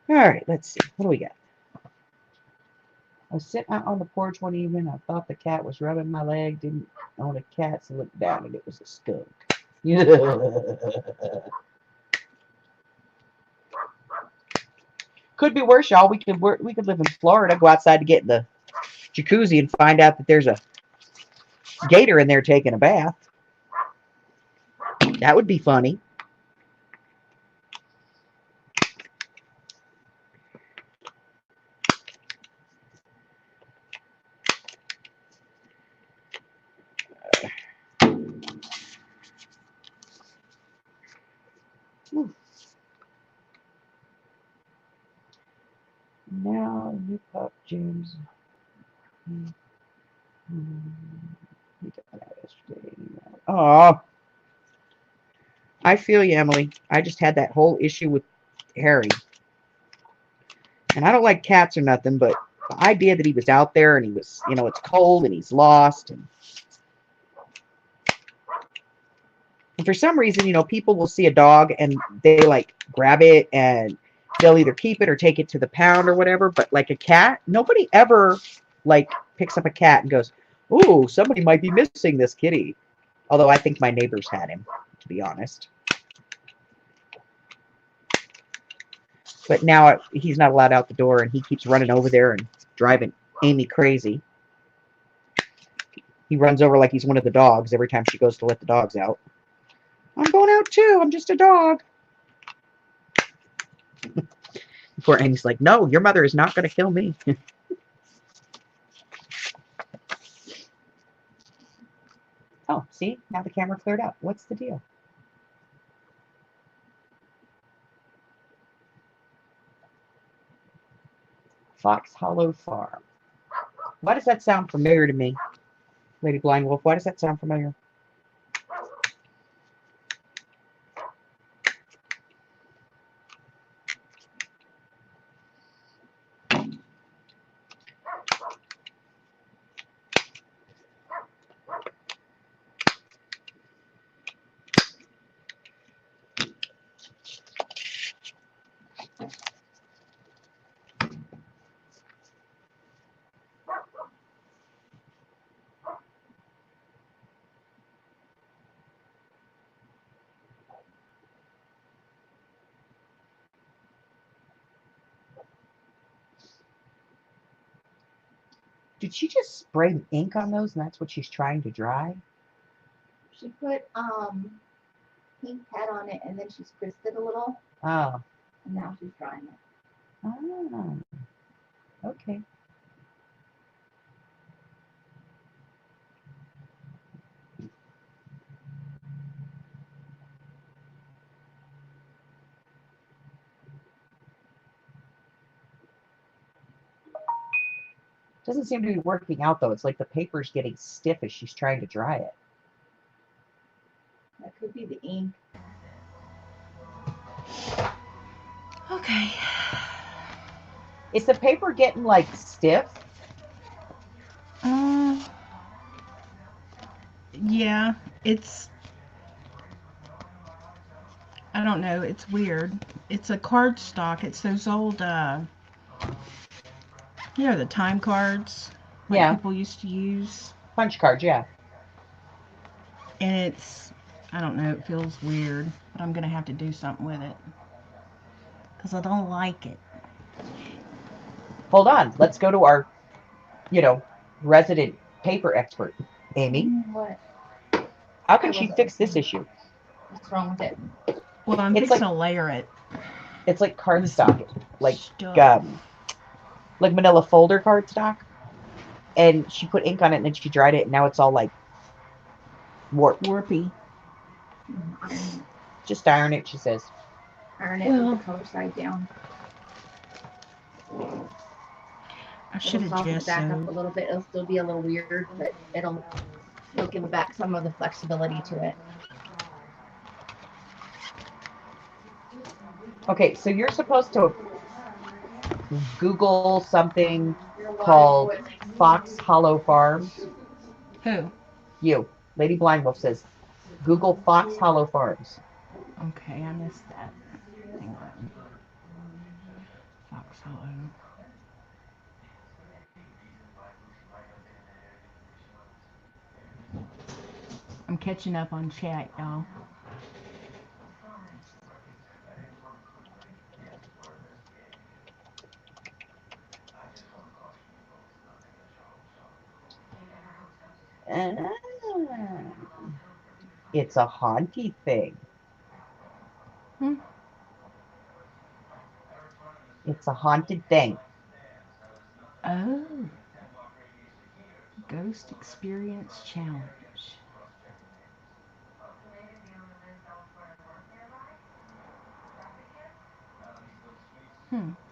All right, let's see. What do we got? I was sitting out on the porch one evening. I thought the cat was rubbing my leg. Didn't own a cat, so looked down and it was a skunk. Could be worse, y'all. We could live in Florida, go outside to get in the jacuzzi and find out that there's a gator in there taking a bath. That would be funny. Now, new pup, James. We got that yesterday. Oh, I feel you, Emily. I just had that whole issue with Harry. And I don't like cats or nothing, but The idea that he was out there and he was, you know, it's cold and he's lost. And for some reason, you know, people will see a dog and they like grab it and they'll either keep it or take it to the pound or whatever. But like a cat, nobody ever like picks up a cat and goes, "Ooh, somebody might be missing this kitty." Although I think my neighbors had him, to be honest. But now he's not allowed out the door and he keeps running over there and driving Amy crazy. He runs over like he's one of the dogs every time she goes to let the dogs out. I'm going out too. I'm just a dog. Poor Amy's like, no, your mother is not going to kill me. Oh, see? Now the camera cleared up. What's the deal? Fox Hollow Farm. Why does that sound familiar to me? Lady Blind Wolf, why does that sound familiar? Did she just spray ink on those and that's what she's trying to dry? She put pink pad on it and then she spritzed it a little. Oh. And now she's drying it. Oh. Okay. Doesn't seem to be working out though. It's like the paper's getting stiff as she's trying to dry it. That could be the ink. Okay. Is the paper getting like stiff? Yeah, it's, I don't know, it's weird. It's a card stock. It's those old, the time cards like people used to use. Punch cards, yeah. And it's, I don't know, it feels weird, but I'm going to have to do something with it. Because I don't like it. Hold on. Let's go to our, resident paper expert, Amy. What? How can she fix this issue? What's wrong with it? Well, I'm fixing to layer it. It's like cardstock, like Stuff. like manila folder cardstock. And she put ink on it and then she dried it and now it's all like warpy. Just iron it, she says. Iron it with the color side down. I should have just back up a little bit. It'll still be a little weird, but it'll give back some of the flexibility to it. Okay, so you're supposed to Google something called Fox Hollow Farms. Who? You. Lady Blind Wolf says, Google Fox Hollow Farms. Okay, I missed that. Hang on. Fox Hollow. I'm catching up on chat, y'all. It's a haunty thing. It's a haunted thing. Oh. Ghost Experience Challenge.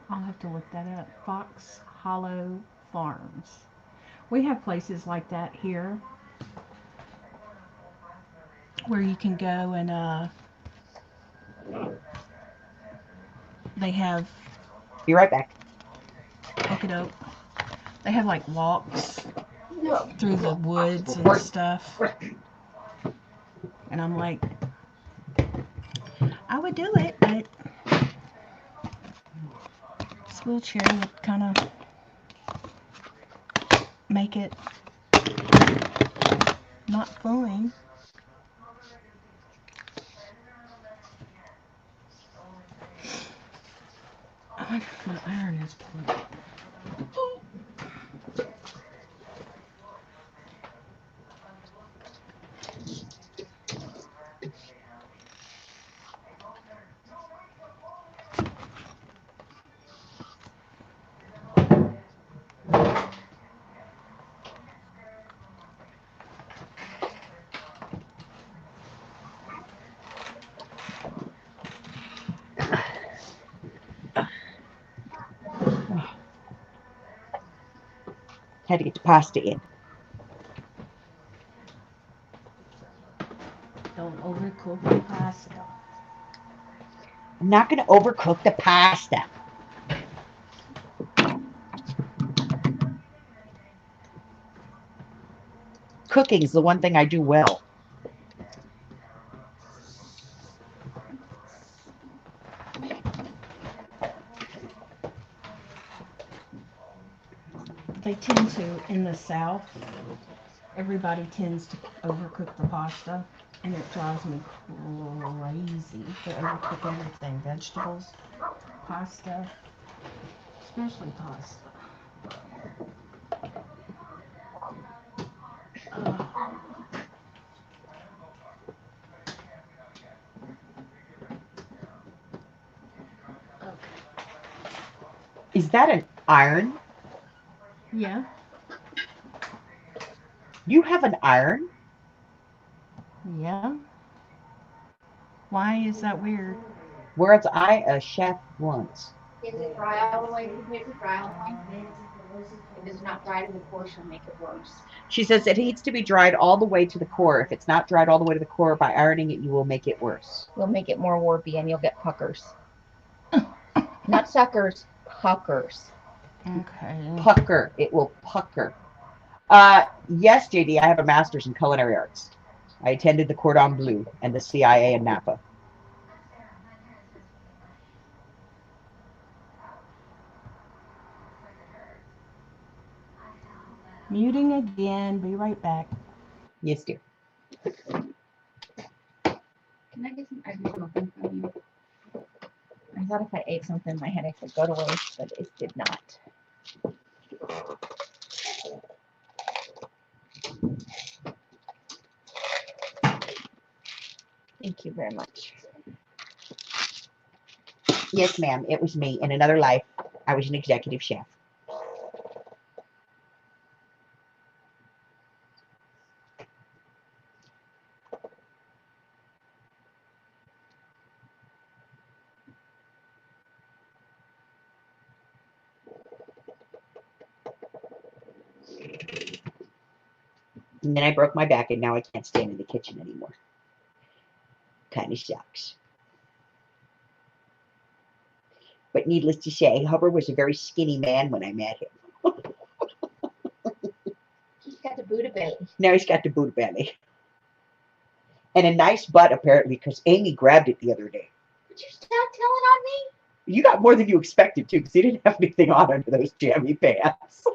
I'll have to look that up. Fox Hollow Farms. We have places like that here where you can go and they have. Be right back. Okie doke. They have like walks No. through the woods and stuff. And I'm like, I would do it, but this wheelchair would kind of make it not fun. I wonder if my iron is plugged. Had to get the pasta in. Don't overcook the pasta. I'm not going to overcook the pasta. Cooking's the one thing I do well. They tend to, in the South, everybody tends to overcook the pasta, and it drives me crazy to overcook everything. Vegetables, pasta, especially pasta. Okay. Is that an iron? Yeah. You have an iron? Yeah. Why is that weird? Whereas I a chef once. Is it dry all the way? Can you dry all the way? If it's not dry to the core, she'll make it worse. She says it needs to be dried all the way to the core. If it's not dried all the way to the core, by ironing it, you will make it worse. You'll make it more warpy and you'll get puckers. Not suckers, puckers. Okay. Pucker. It will pucker. Yes, JD, I have a master's in culinary arts. I attended the Cordon Bleu and the CIA in Napa. Muting again. Be right back. Yes, dear. Can I get some egg muffin from you? I thought if I ate something, my headache would go to waste, but it did not. Thank you very much. Yes, ma'am. It was me. In another life, I was an executive chef. And then I broke my back, and now I can't stand in the kitchen anymore. Kind of sucks. But needless to say, Hubbard was a very skinny man when I met him. He's got the Buddha belly. Now he's got the Buddha belly. And a nice butt, apparently, because Amy grabbed it the other day. Would you stop telling on me? You got more than you expected, too, because he didn't have anything on under those jammy pants.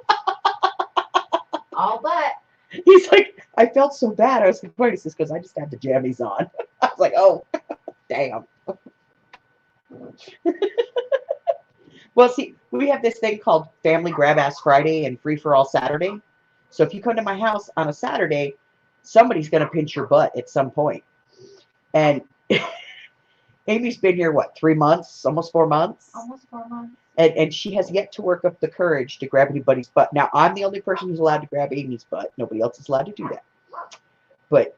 All but. He's like, I felt so bad. I was like, what is this? Because I just had the jammies on. I was like, oh, damn. Well, see, we have this thing called Family Grab Ass Friday and Free for All Saturday. So if you come to my house on a Saturday, somebody's going to pinch your butt at some point. And Amy's been here, what, 3 months? Almost 4 months? Almost 4 months. And she has yet to work up the courage to grab anybody's butt. Now, I'm the only person who's allowed to grab Amy's butt. Nobody else is allowed to do that. But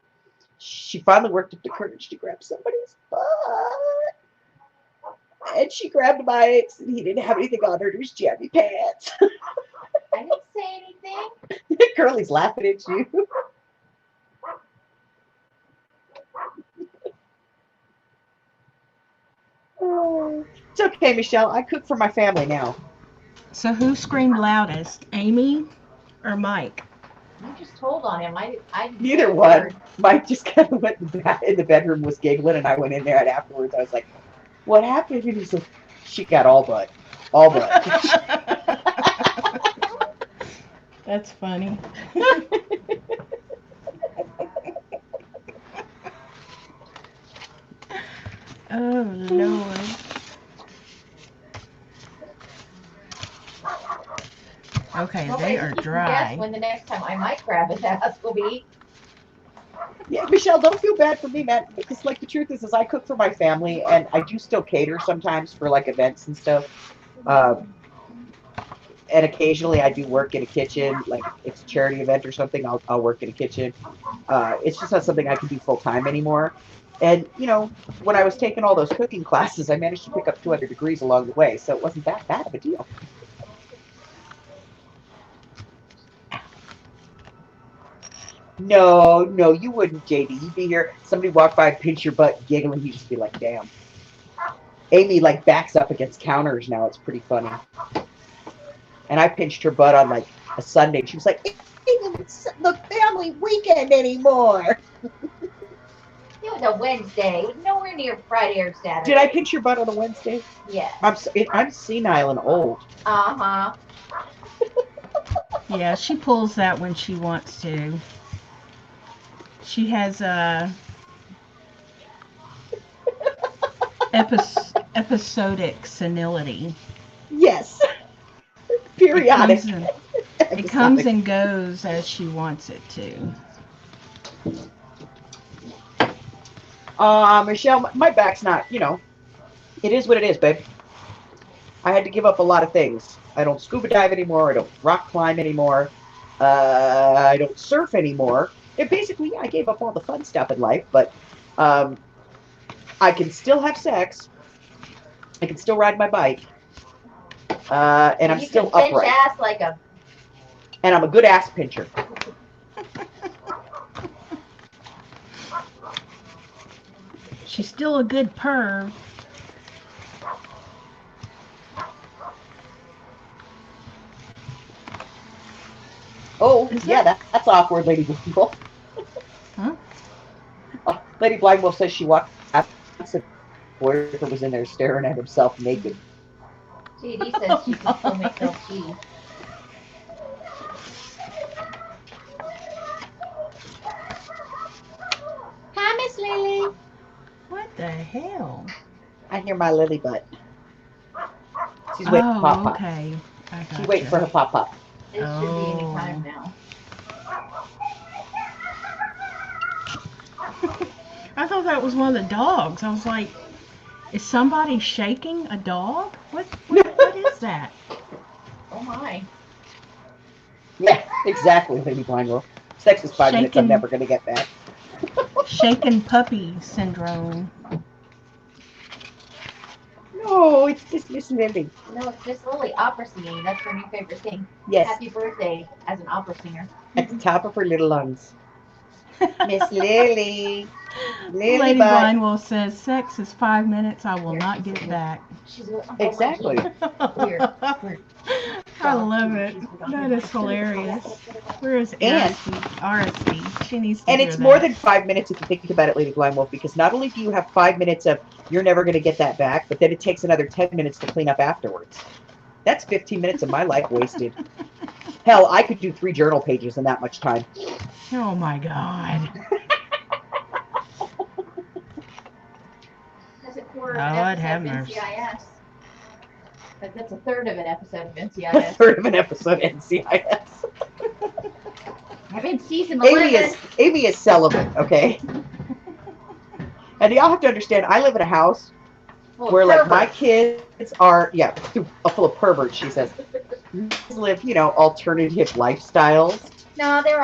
she finally worked up the courage to grab somebody's butt. And she grabbed Mike's, and he didn't have anything on under his jammy pants. I didn't say anything. Curly's laughing at you. Oh, it's okay, Michelle. I cook for my family now. So who screamed loudest, Amy or Mike? You just told on him. I Neither one. Mike just kind of went in the bedroom, was giggling, and I went in there, and afterwards I was like, "What happened?" And he said, "She got all but." That's funny. Oh, Lord. Okay, they are dry. Guess when the next time I might grab his ass will be. Yeah, Michelle, don't feel bad for me, man. Because like the truth is I cook for my family, and I do still cater sometimes for like events and stuff. And occasionally I do work in a kitchen, like if it's a charity event or something, I'll work in a kitchen. It's just not something I can do full time anymore. And you know, when I was taking all those cooking classes, I managed to pick up 200 degrees along the way, so it wasn't that bad of a deal. No, you wouldn't, JD. You'd be here, somebody walk by, pinch your butt, giggling, you'd just be like, damn. Amy like backs up against counters now. It's pretty funny. And I pinched her butt on like a Sunday. And she was like, "Ain't the family weekend anymore." It was a Wednesday, nowhere near Friday or Saturday. Did I pinch your butt on a Wednesday? Yeah. I'm senile and old. Uh-huh. Yeah, she pulls that when she wants to. She has episodic senility. Yes. Periodic. It comes and goes as she wants it to. Michelle, my back's not, you know, it is what it is, babe. I had to give up a lot of things. I don't scuba dive anymore. I don't rock climb anymore. I don't surf anymore. And basically, I gave up all the fun stuff in life, but I can still have sex. I can still ride my bike. And I'm still upright. Ass like a... And I'm a good ass pincher. She's still a good perv. Oh, yeah, that's awkward, Lady Blindwolf. Huh? Lady Blindwolf says she walked out and boyfriend was in there staring at himself naked. JD says she can still make her cheese. Hi, Miss Lily. What the hell? I hear my Lily butt. She's waiting for Pop Pop. Okay. She's waiting for her Pop Pop. It should be any time now. I thought that was one of the dogs. I was like, is somebody shaking a dog? What is that? Oh my. Yeah, exactly, Lady Blindwolf. Sex is 5 minutes I'm never going to get back. Shaken puppy syndrome. No, it's just Miss Lily. No, it's Miss Lily, opera singing. That's her new favorite thing. Yes. Happy birthday as an opera singer. At the top of her little lungs. Miss Lily. Lady Blindwolf says, sex is 5 minutes. I will not get back. Exactly. I love it. That is hilarious. Where is RSV? She needs to And it's more than 5 minutes if you think about it, Lady Blindwolf, because not only do you have 5 minutes of you're never going to get that back, but then it takes another 10 minutes to clean up afterwards. That's 15 minutes of my life wasted. Hell, I could do 3 journal pages in that much time. Oh my God. Lord have mercy. That's a third of an episode of NCIS. A third of an episode of NCIS. I'm in season 11. Amy is celibate, okay? And y'all have to understand, I live in a house where, like, my kids are, full of perverts, she says. Live, you know, alternative lifestyles. No, they're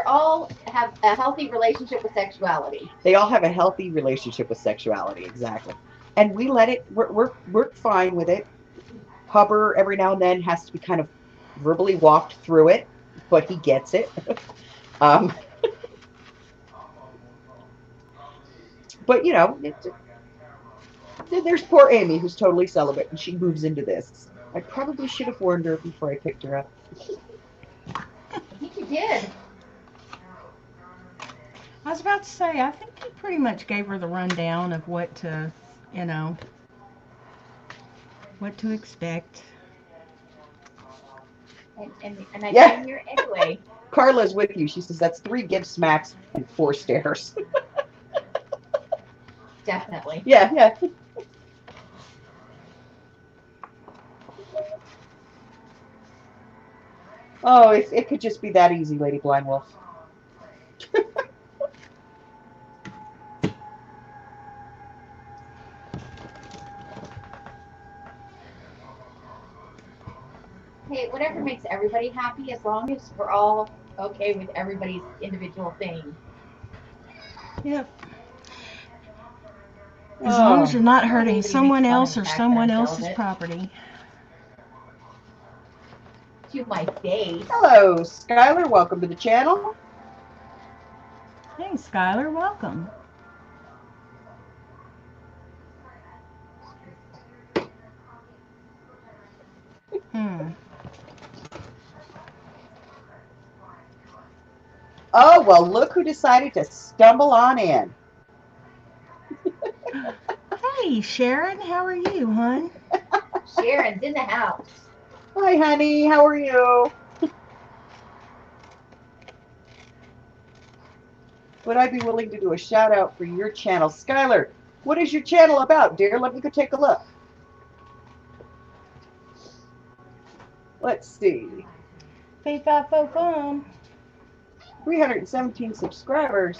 all have a healthy relationship with sexuality. They all have a healthy relationship with sexuality, exactly. And we let it, we're fine with it. Hubber every now and then has to be kind of verbally walked through it, but he gets it. But, you know, there's poor Amy who's totally celibate, and she moves into this. I probably should have warned her before I picked her up. I think you did. I was about to say, I think you pretty much gave her the rundown of what to, you know, what to expect. And I Yeah. came here anyway. Carla's with you. She says that's 3 gift smacks and 4 stairs. Definitely. Yeah, yeah. Oh, it could just be that easy, Lady Blind Wolf. Hey, whatever makes everybody happy, as long as we're all okay with everybody's individual thing. Yep. As long as you're not Nobody hurting really someone makes fun of else the or fact someone that I'm else's celibate. property. To my face. Hello, Skylar. Welcome to the channel. Hey, Skylar, welcome. Oh, well, look who decided to stumble on in. Hey, Sharon, how are you, hon? Sharon's in the house. Hi, honey. How are you? Would I be willing to do a shout out for your channel? Skylar, what is your channel about, dear? Let me go take a look. Let's see. Beep, bop, boom, boom. 317 subscribers.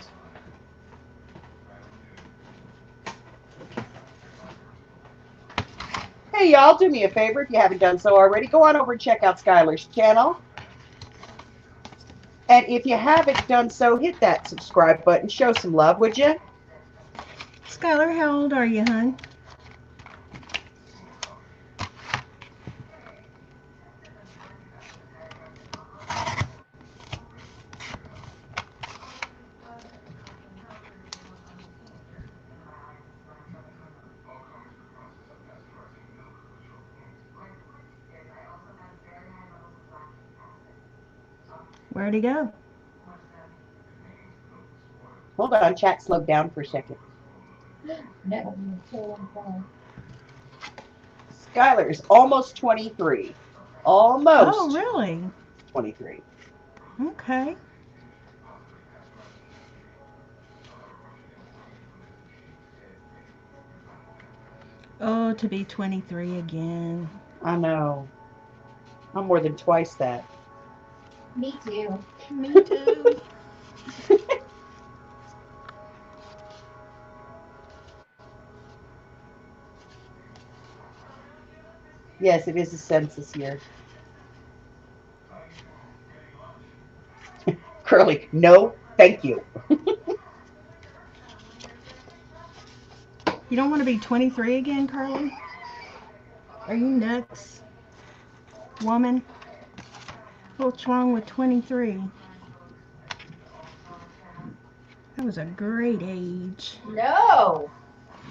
Hey, y'all, do me a favor if you haven't done so already. Go on over and check out Skylar's channel. And if you haven't done so, hit that subscribe button. Show some love, would you? Skylar, how old are you, hon? Where'd he go? Hold on, chat slowed down for a second. No. Skylar is almost 23. Almost Oh, really? 23. Okay. Oh, to be 23 again. I know. I'm more than twice that. Me too. Me too. Yes, it is a census year. Curly, no, thank you. You don't want to be 23 again, Carly? Are you nuts, woman? What's wrong with 23? That was a great age. No.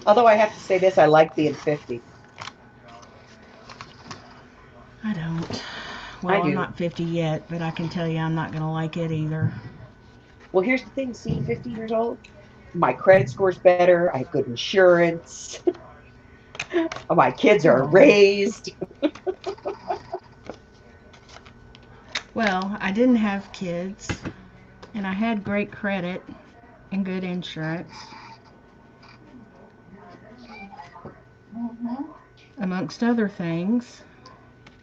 Although I have to say this, I like being 50. I don't. Well, do. I'm not 50 yet, but I can tell you I'm not going to like it either. Well, here's the thing. See, 50 years old, my credit score's better. I have good insurance. My kids are raised. Well, I didn't have kids, and I had great credit and good insurance, amongst other things,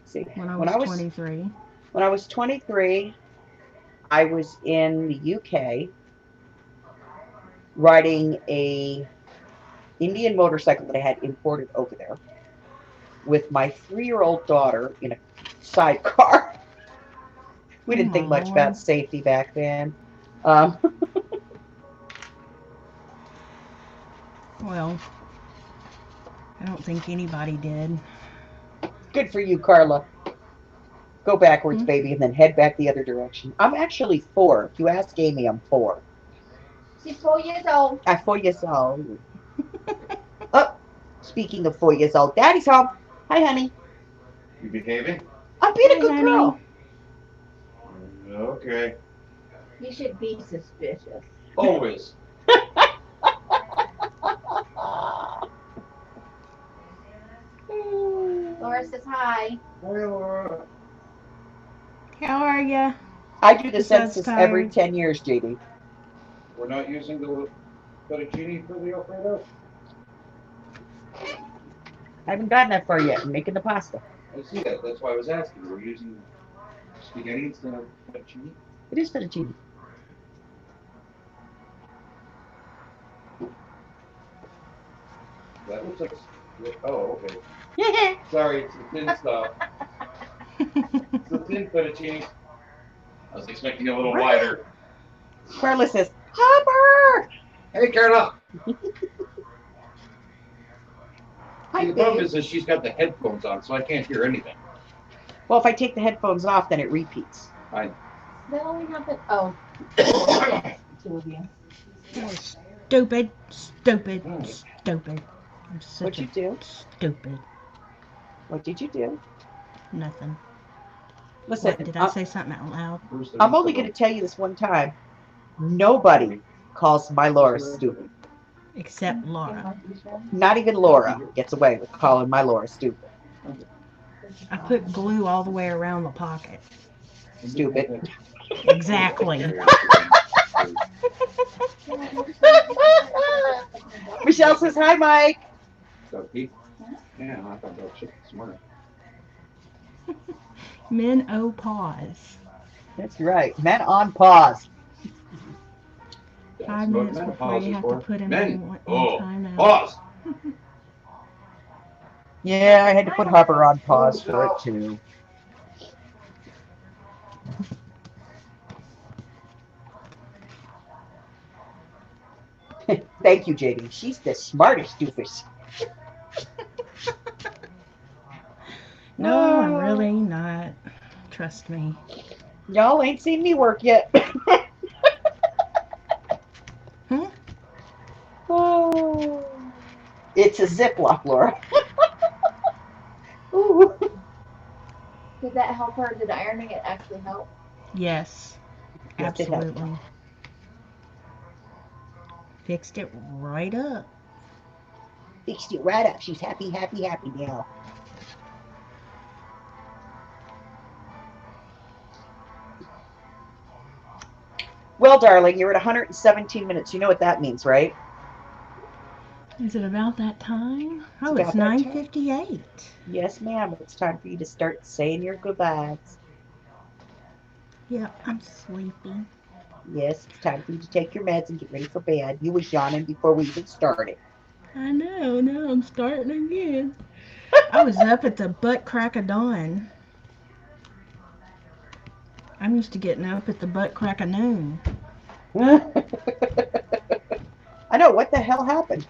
See, when I was 23. When I was 23, I was in the UK riding a Indian motorcycle that I had imported over there with my 3-year-old daughter in a sidecar. We didn't think much about safety back then. Well, I don't think anybody did. Good for you, Carla. Go backwards, baby, and then head back the other direction. I'm actually 4. If you ask Amy, I'm 4. She's 4 years old. I'm 4 years old. Oh, speaking of 4 years old, Daddy's home. Hi, honey. You behaving? I'm being a Hi, good honey. girl. Okay. You should be suspicious. Always. Laura says hi. Hi, Laura. How are ya? I do the Besides census every tired. 10 years, JD. We're not using the fettuccine for the Alfredo? I haven't gotten that far yet. I'm making the pasta. I see that. That's why I was asking. We're using spaghetti instead of fettuccine? It is fettuccine. That looks like. Oh, okay. Sorry, it's the thin stuff. It's the thin fettuccine. I was expecting a little wider. Carla says, Hopper! Hey, Carla. Hi, See, the problem babe. is that she's got the headphones on, so I can't hear anything. Well, if I take the headphones off, then it repeats. That only happened. Oh. Two of you. Stupid, stupid, Alright. stupid. I'm such What'd you do? stupid. What did you do? Nothing. Listen, What, did I say something out loud? I'm only going to tell you this one time. Nobody calls my Laura stupid. Except Laura. Not even Laura gets away with calling my Laura stupid. I put glue all the way around the pocket. Stupid. Exactly. Michelle says, hi, Mike. Yeah, I thought that shit was smart. Men oh pause. That's right. Men on pause. 5 minutes before you have to put him in timeout. Pause. Yeah, I had to put Hopper on pause for it, too. Thank you, JD. She's the smartest doofus. No, I'm really not. Trust me. Y'all ain't seen me work yet. Hmm? Oh, it's a Ziploc, Laura. Ooh. Did that help her? Did ironing it actually help? Yes. Yes, it helped. Absolutely. Fixed it right up. Fixed it right up. She's happy, happy, happy now. Well, darling, you're at 117 minutes. You know what that means, right? Is it about that time? Oh, about it's that time. 9:58. Yes, ma'am. It's time for you to start saying your goodbyes. Yep, I'm sleepy. Yes, it's time for you to take your meds and get ready for bed. You was yawning before we even started. I know, now I'm starting again. I was up at the butt crack of dawn. I'm used to getting up at the butt crack of noon. I know. What the hell happened?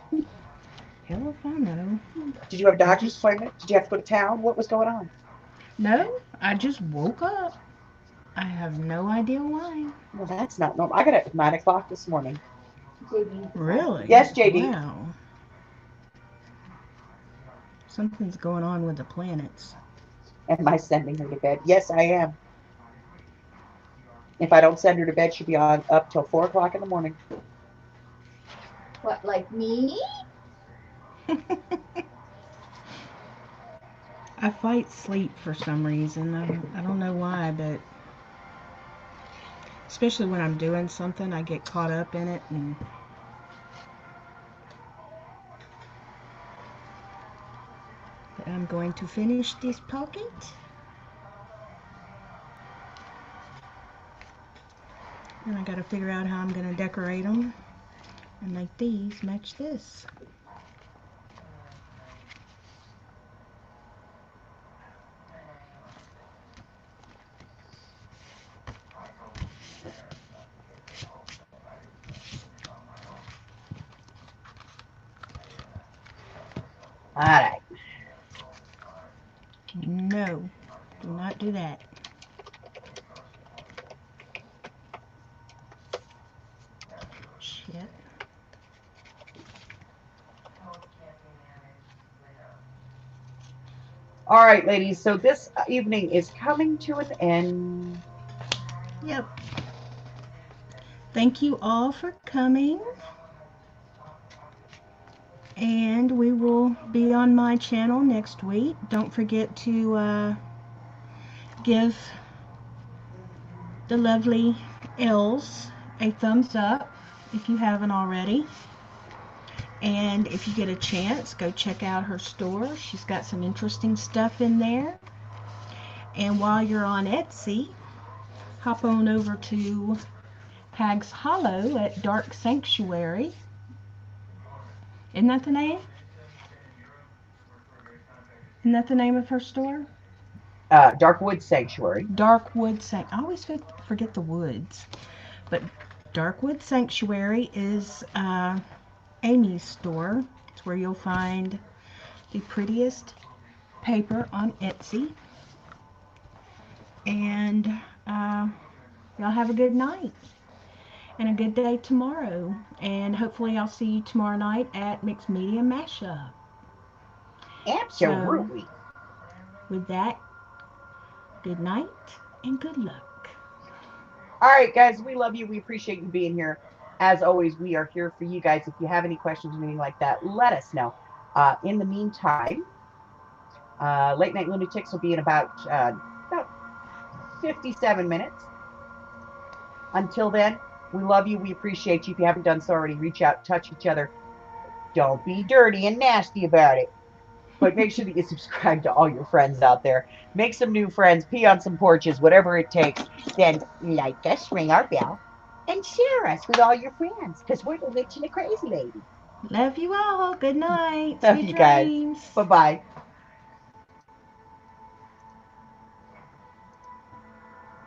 Hell if I know. Did you have a doctor's appointment? Did you have to go to town? What was going on? No, I just woke up. I have no idea why. Well, that's not normal. I got up at 9 o'clock this morning. JD. Really? Yes, JD. Wow. Something's going on with the planets. Am I sending her to bed? Yes, I am. If I don't send her to bed, she'll be on up till 4 o'clock in the morning. What, like me? I fight sleep for some reason. I don't know why, but especially when I'm doing something, I get caught up in it. And but I'm going to finish this pocket. And I got to figure out how I'm going to decorate them and make these match this. All right. No, do not do that. Shit. All right, ladies. So this evening is coming to an end. Yep. Thank you all for coming. And we will be on my channel next week. Don't forget to give the lovely Els a thumbs up if you haven't already. And if you get a chance, go check out her store. She's got some interesting stuff in there. And while you're on Etsy, hop on over to Hag's Hollow at Dark Sanctuary. Isn't that the name? Isn't that the name of her store? Darkwood Sanctuary. Darkwood Sanctuary. I always forget the woods. But Darkwood Sanctuary is Amy's store. It's where you'll find the prettiest paper on Etsy. And y'all have a good night and a good day tomorrow. And hopefully I'll see you tomorrow night at Mixed Media Mashup. Absolutely. So, with that, good night and good luck. All right, guys, we love you. We appreciate you being here. As always, we are here for you guys. If you have any questions or anything like that, let us know. In the meantime, Late Night Lunatics will be in about 57 minutes. Until then, we love you. We appreciate you. If you haven't done so already, reach out, touch each other. Don't be dirty and nasty about it. But make sure that you subscribe to all your friends out there. Make some new friends, pee on some porches, whatever it takes. Then like us, ring our bell, and share us with all your friends, because we're the witch and the crazy lady. Love you all. Good night. Love Sweet you guys. dreams. Bye-bye.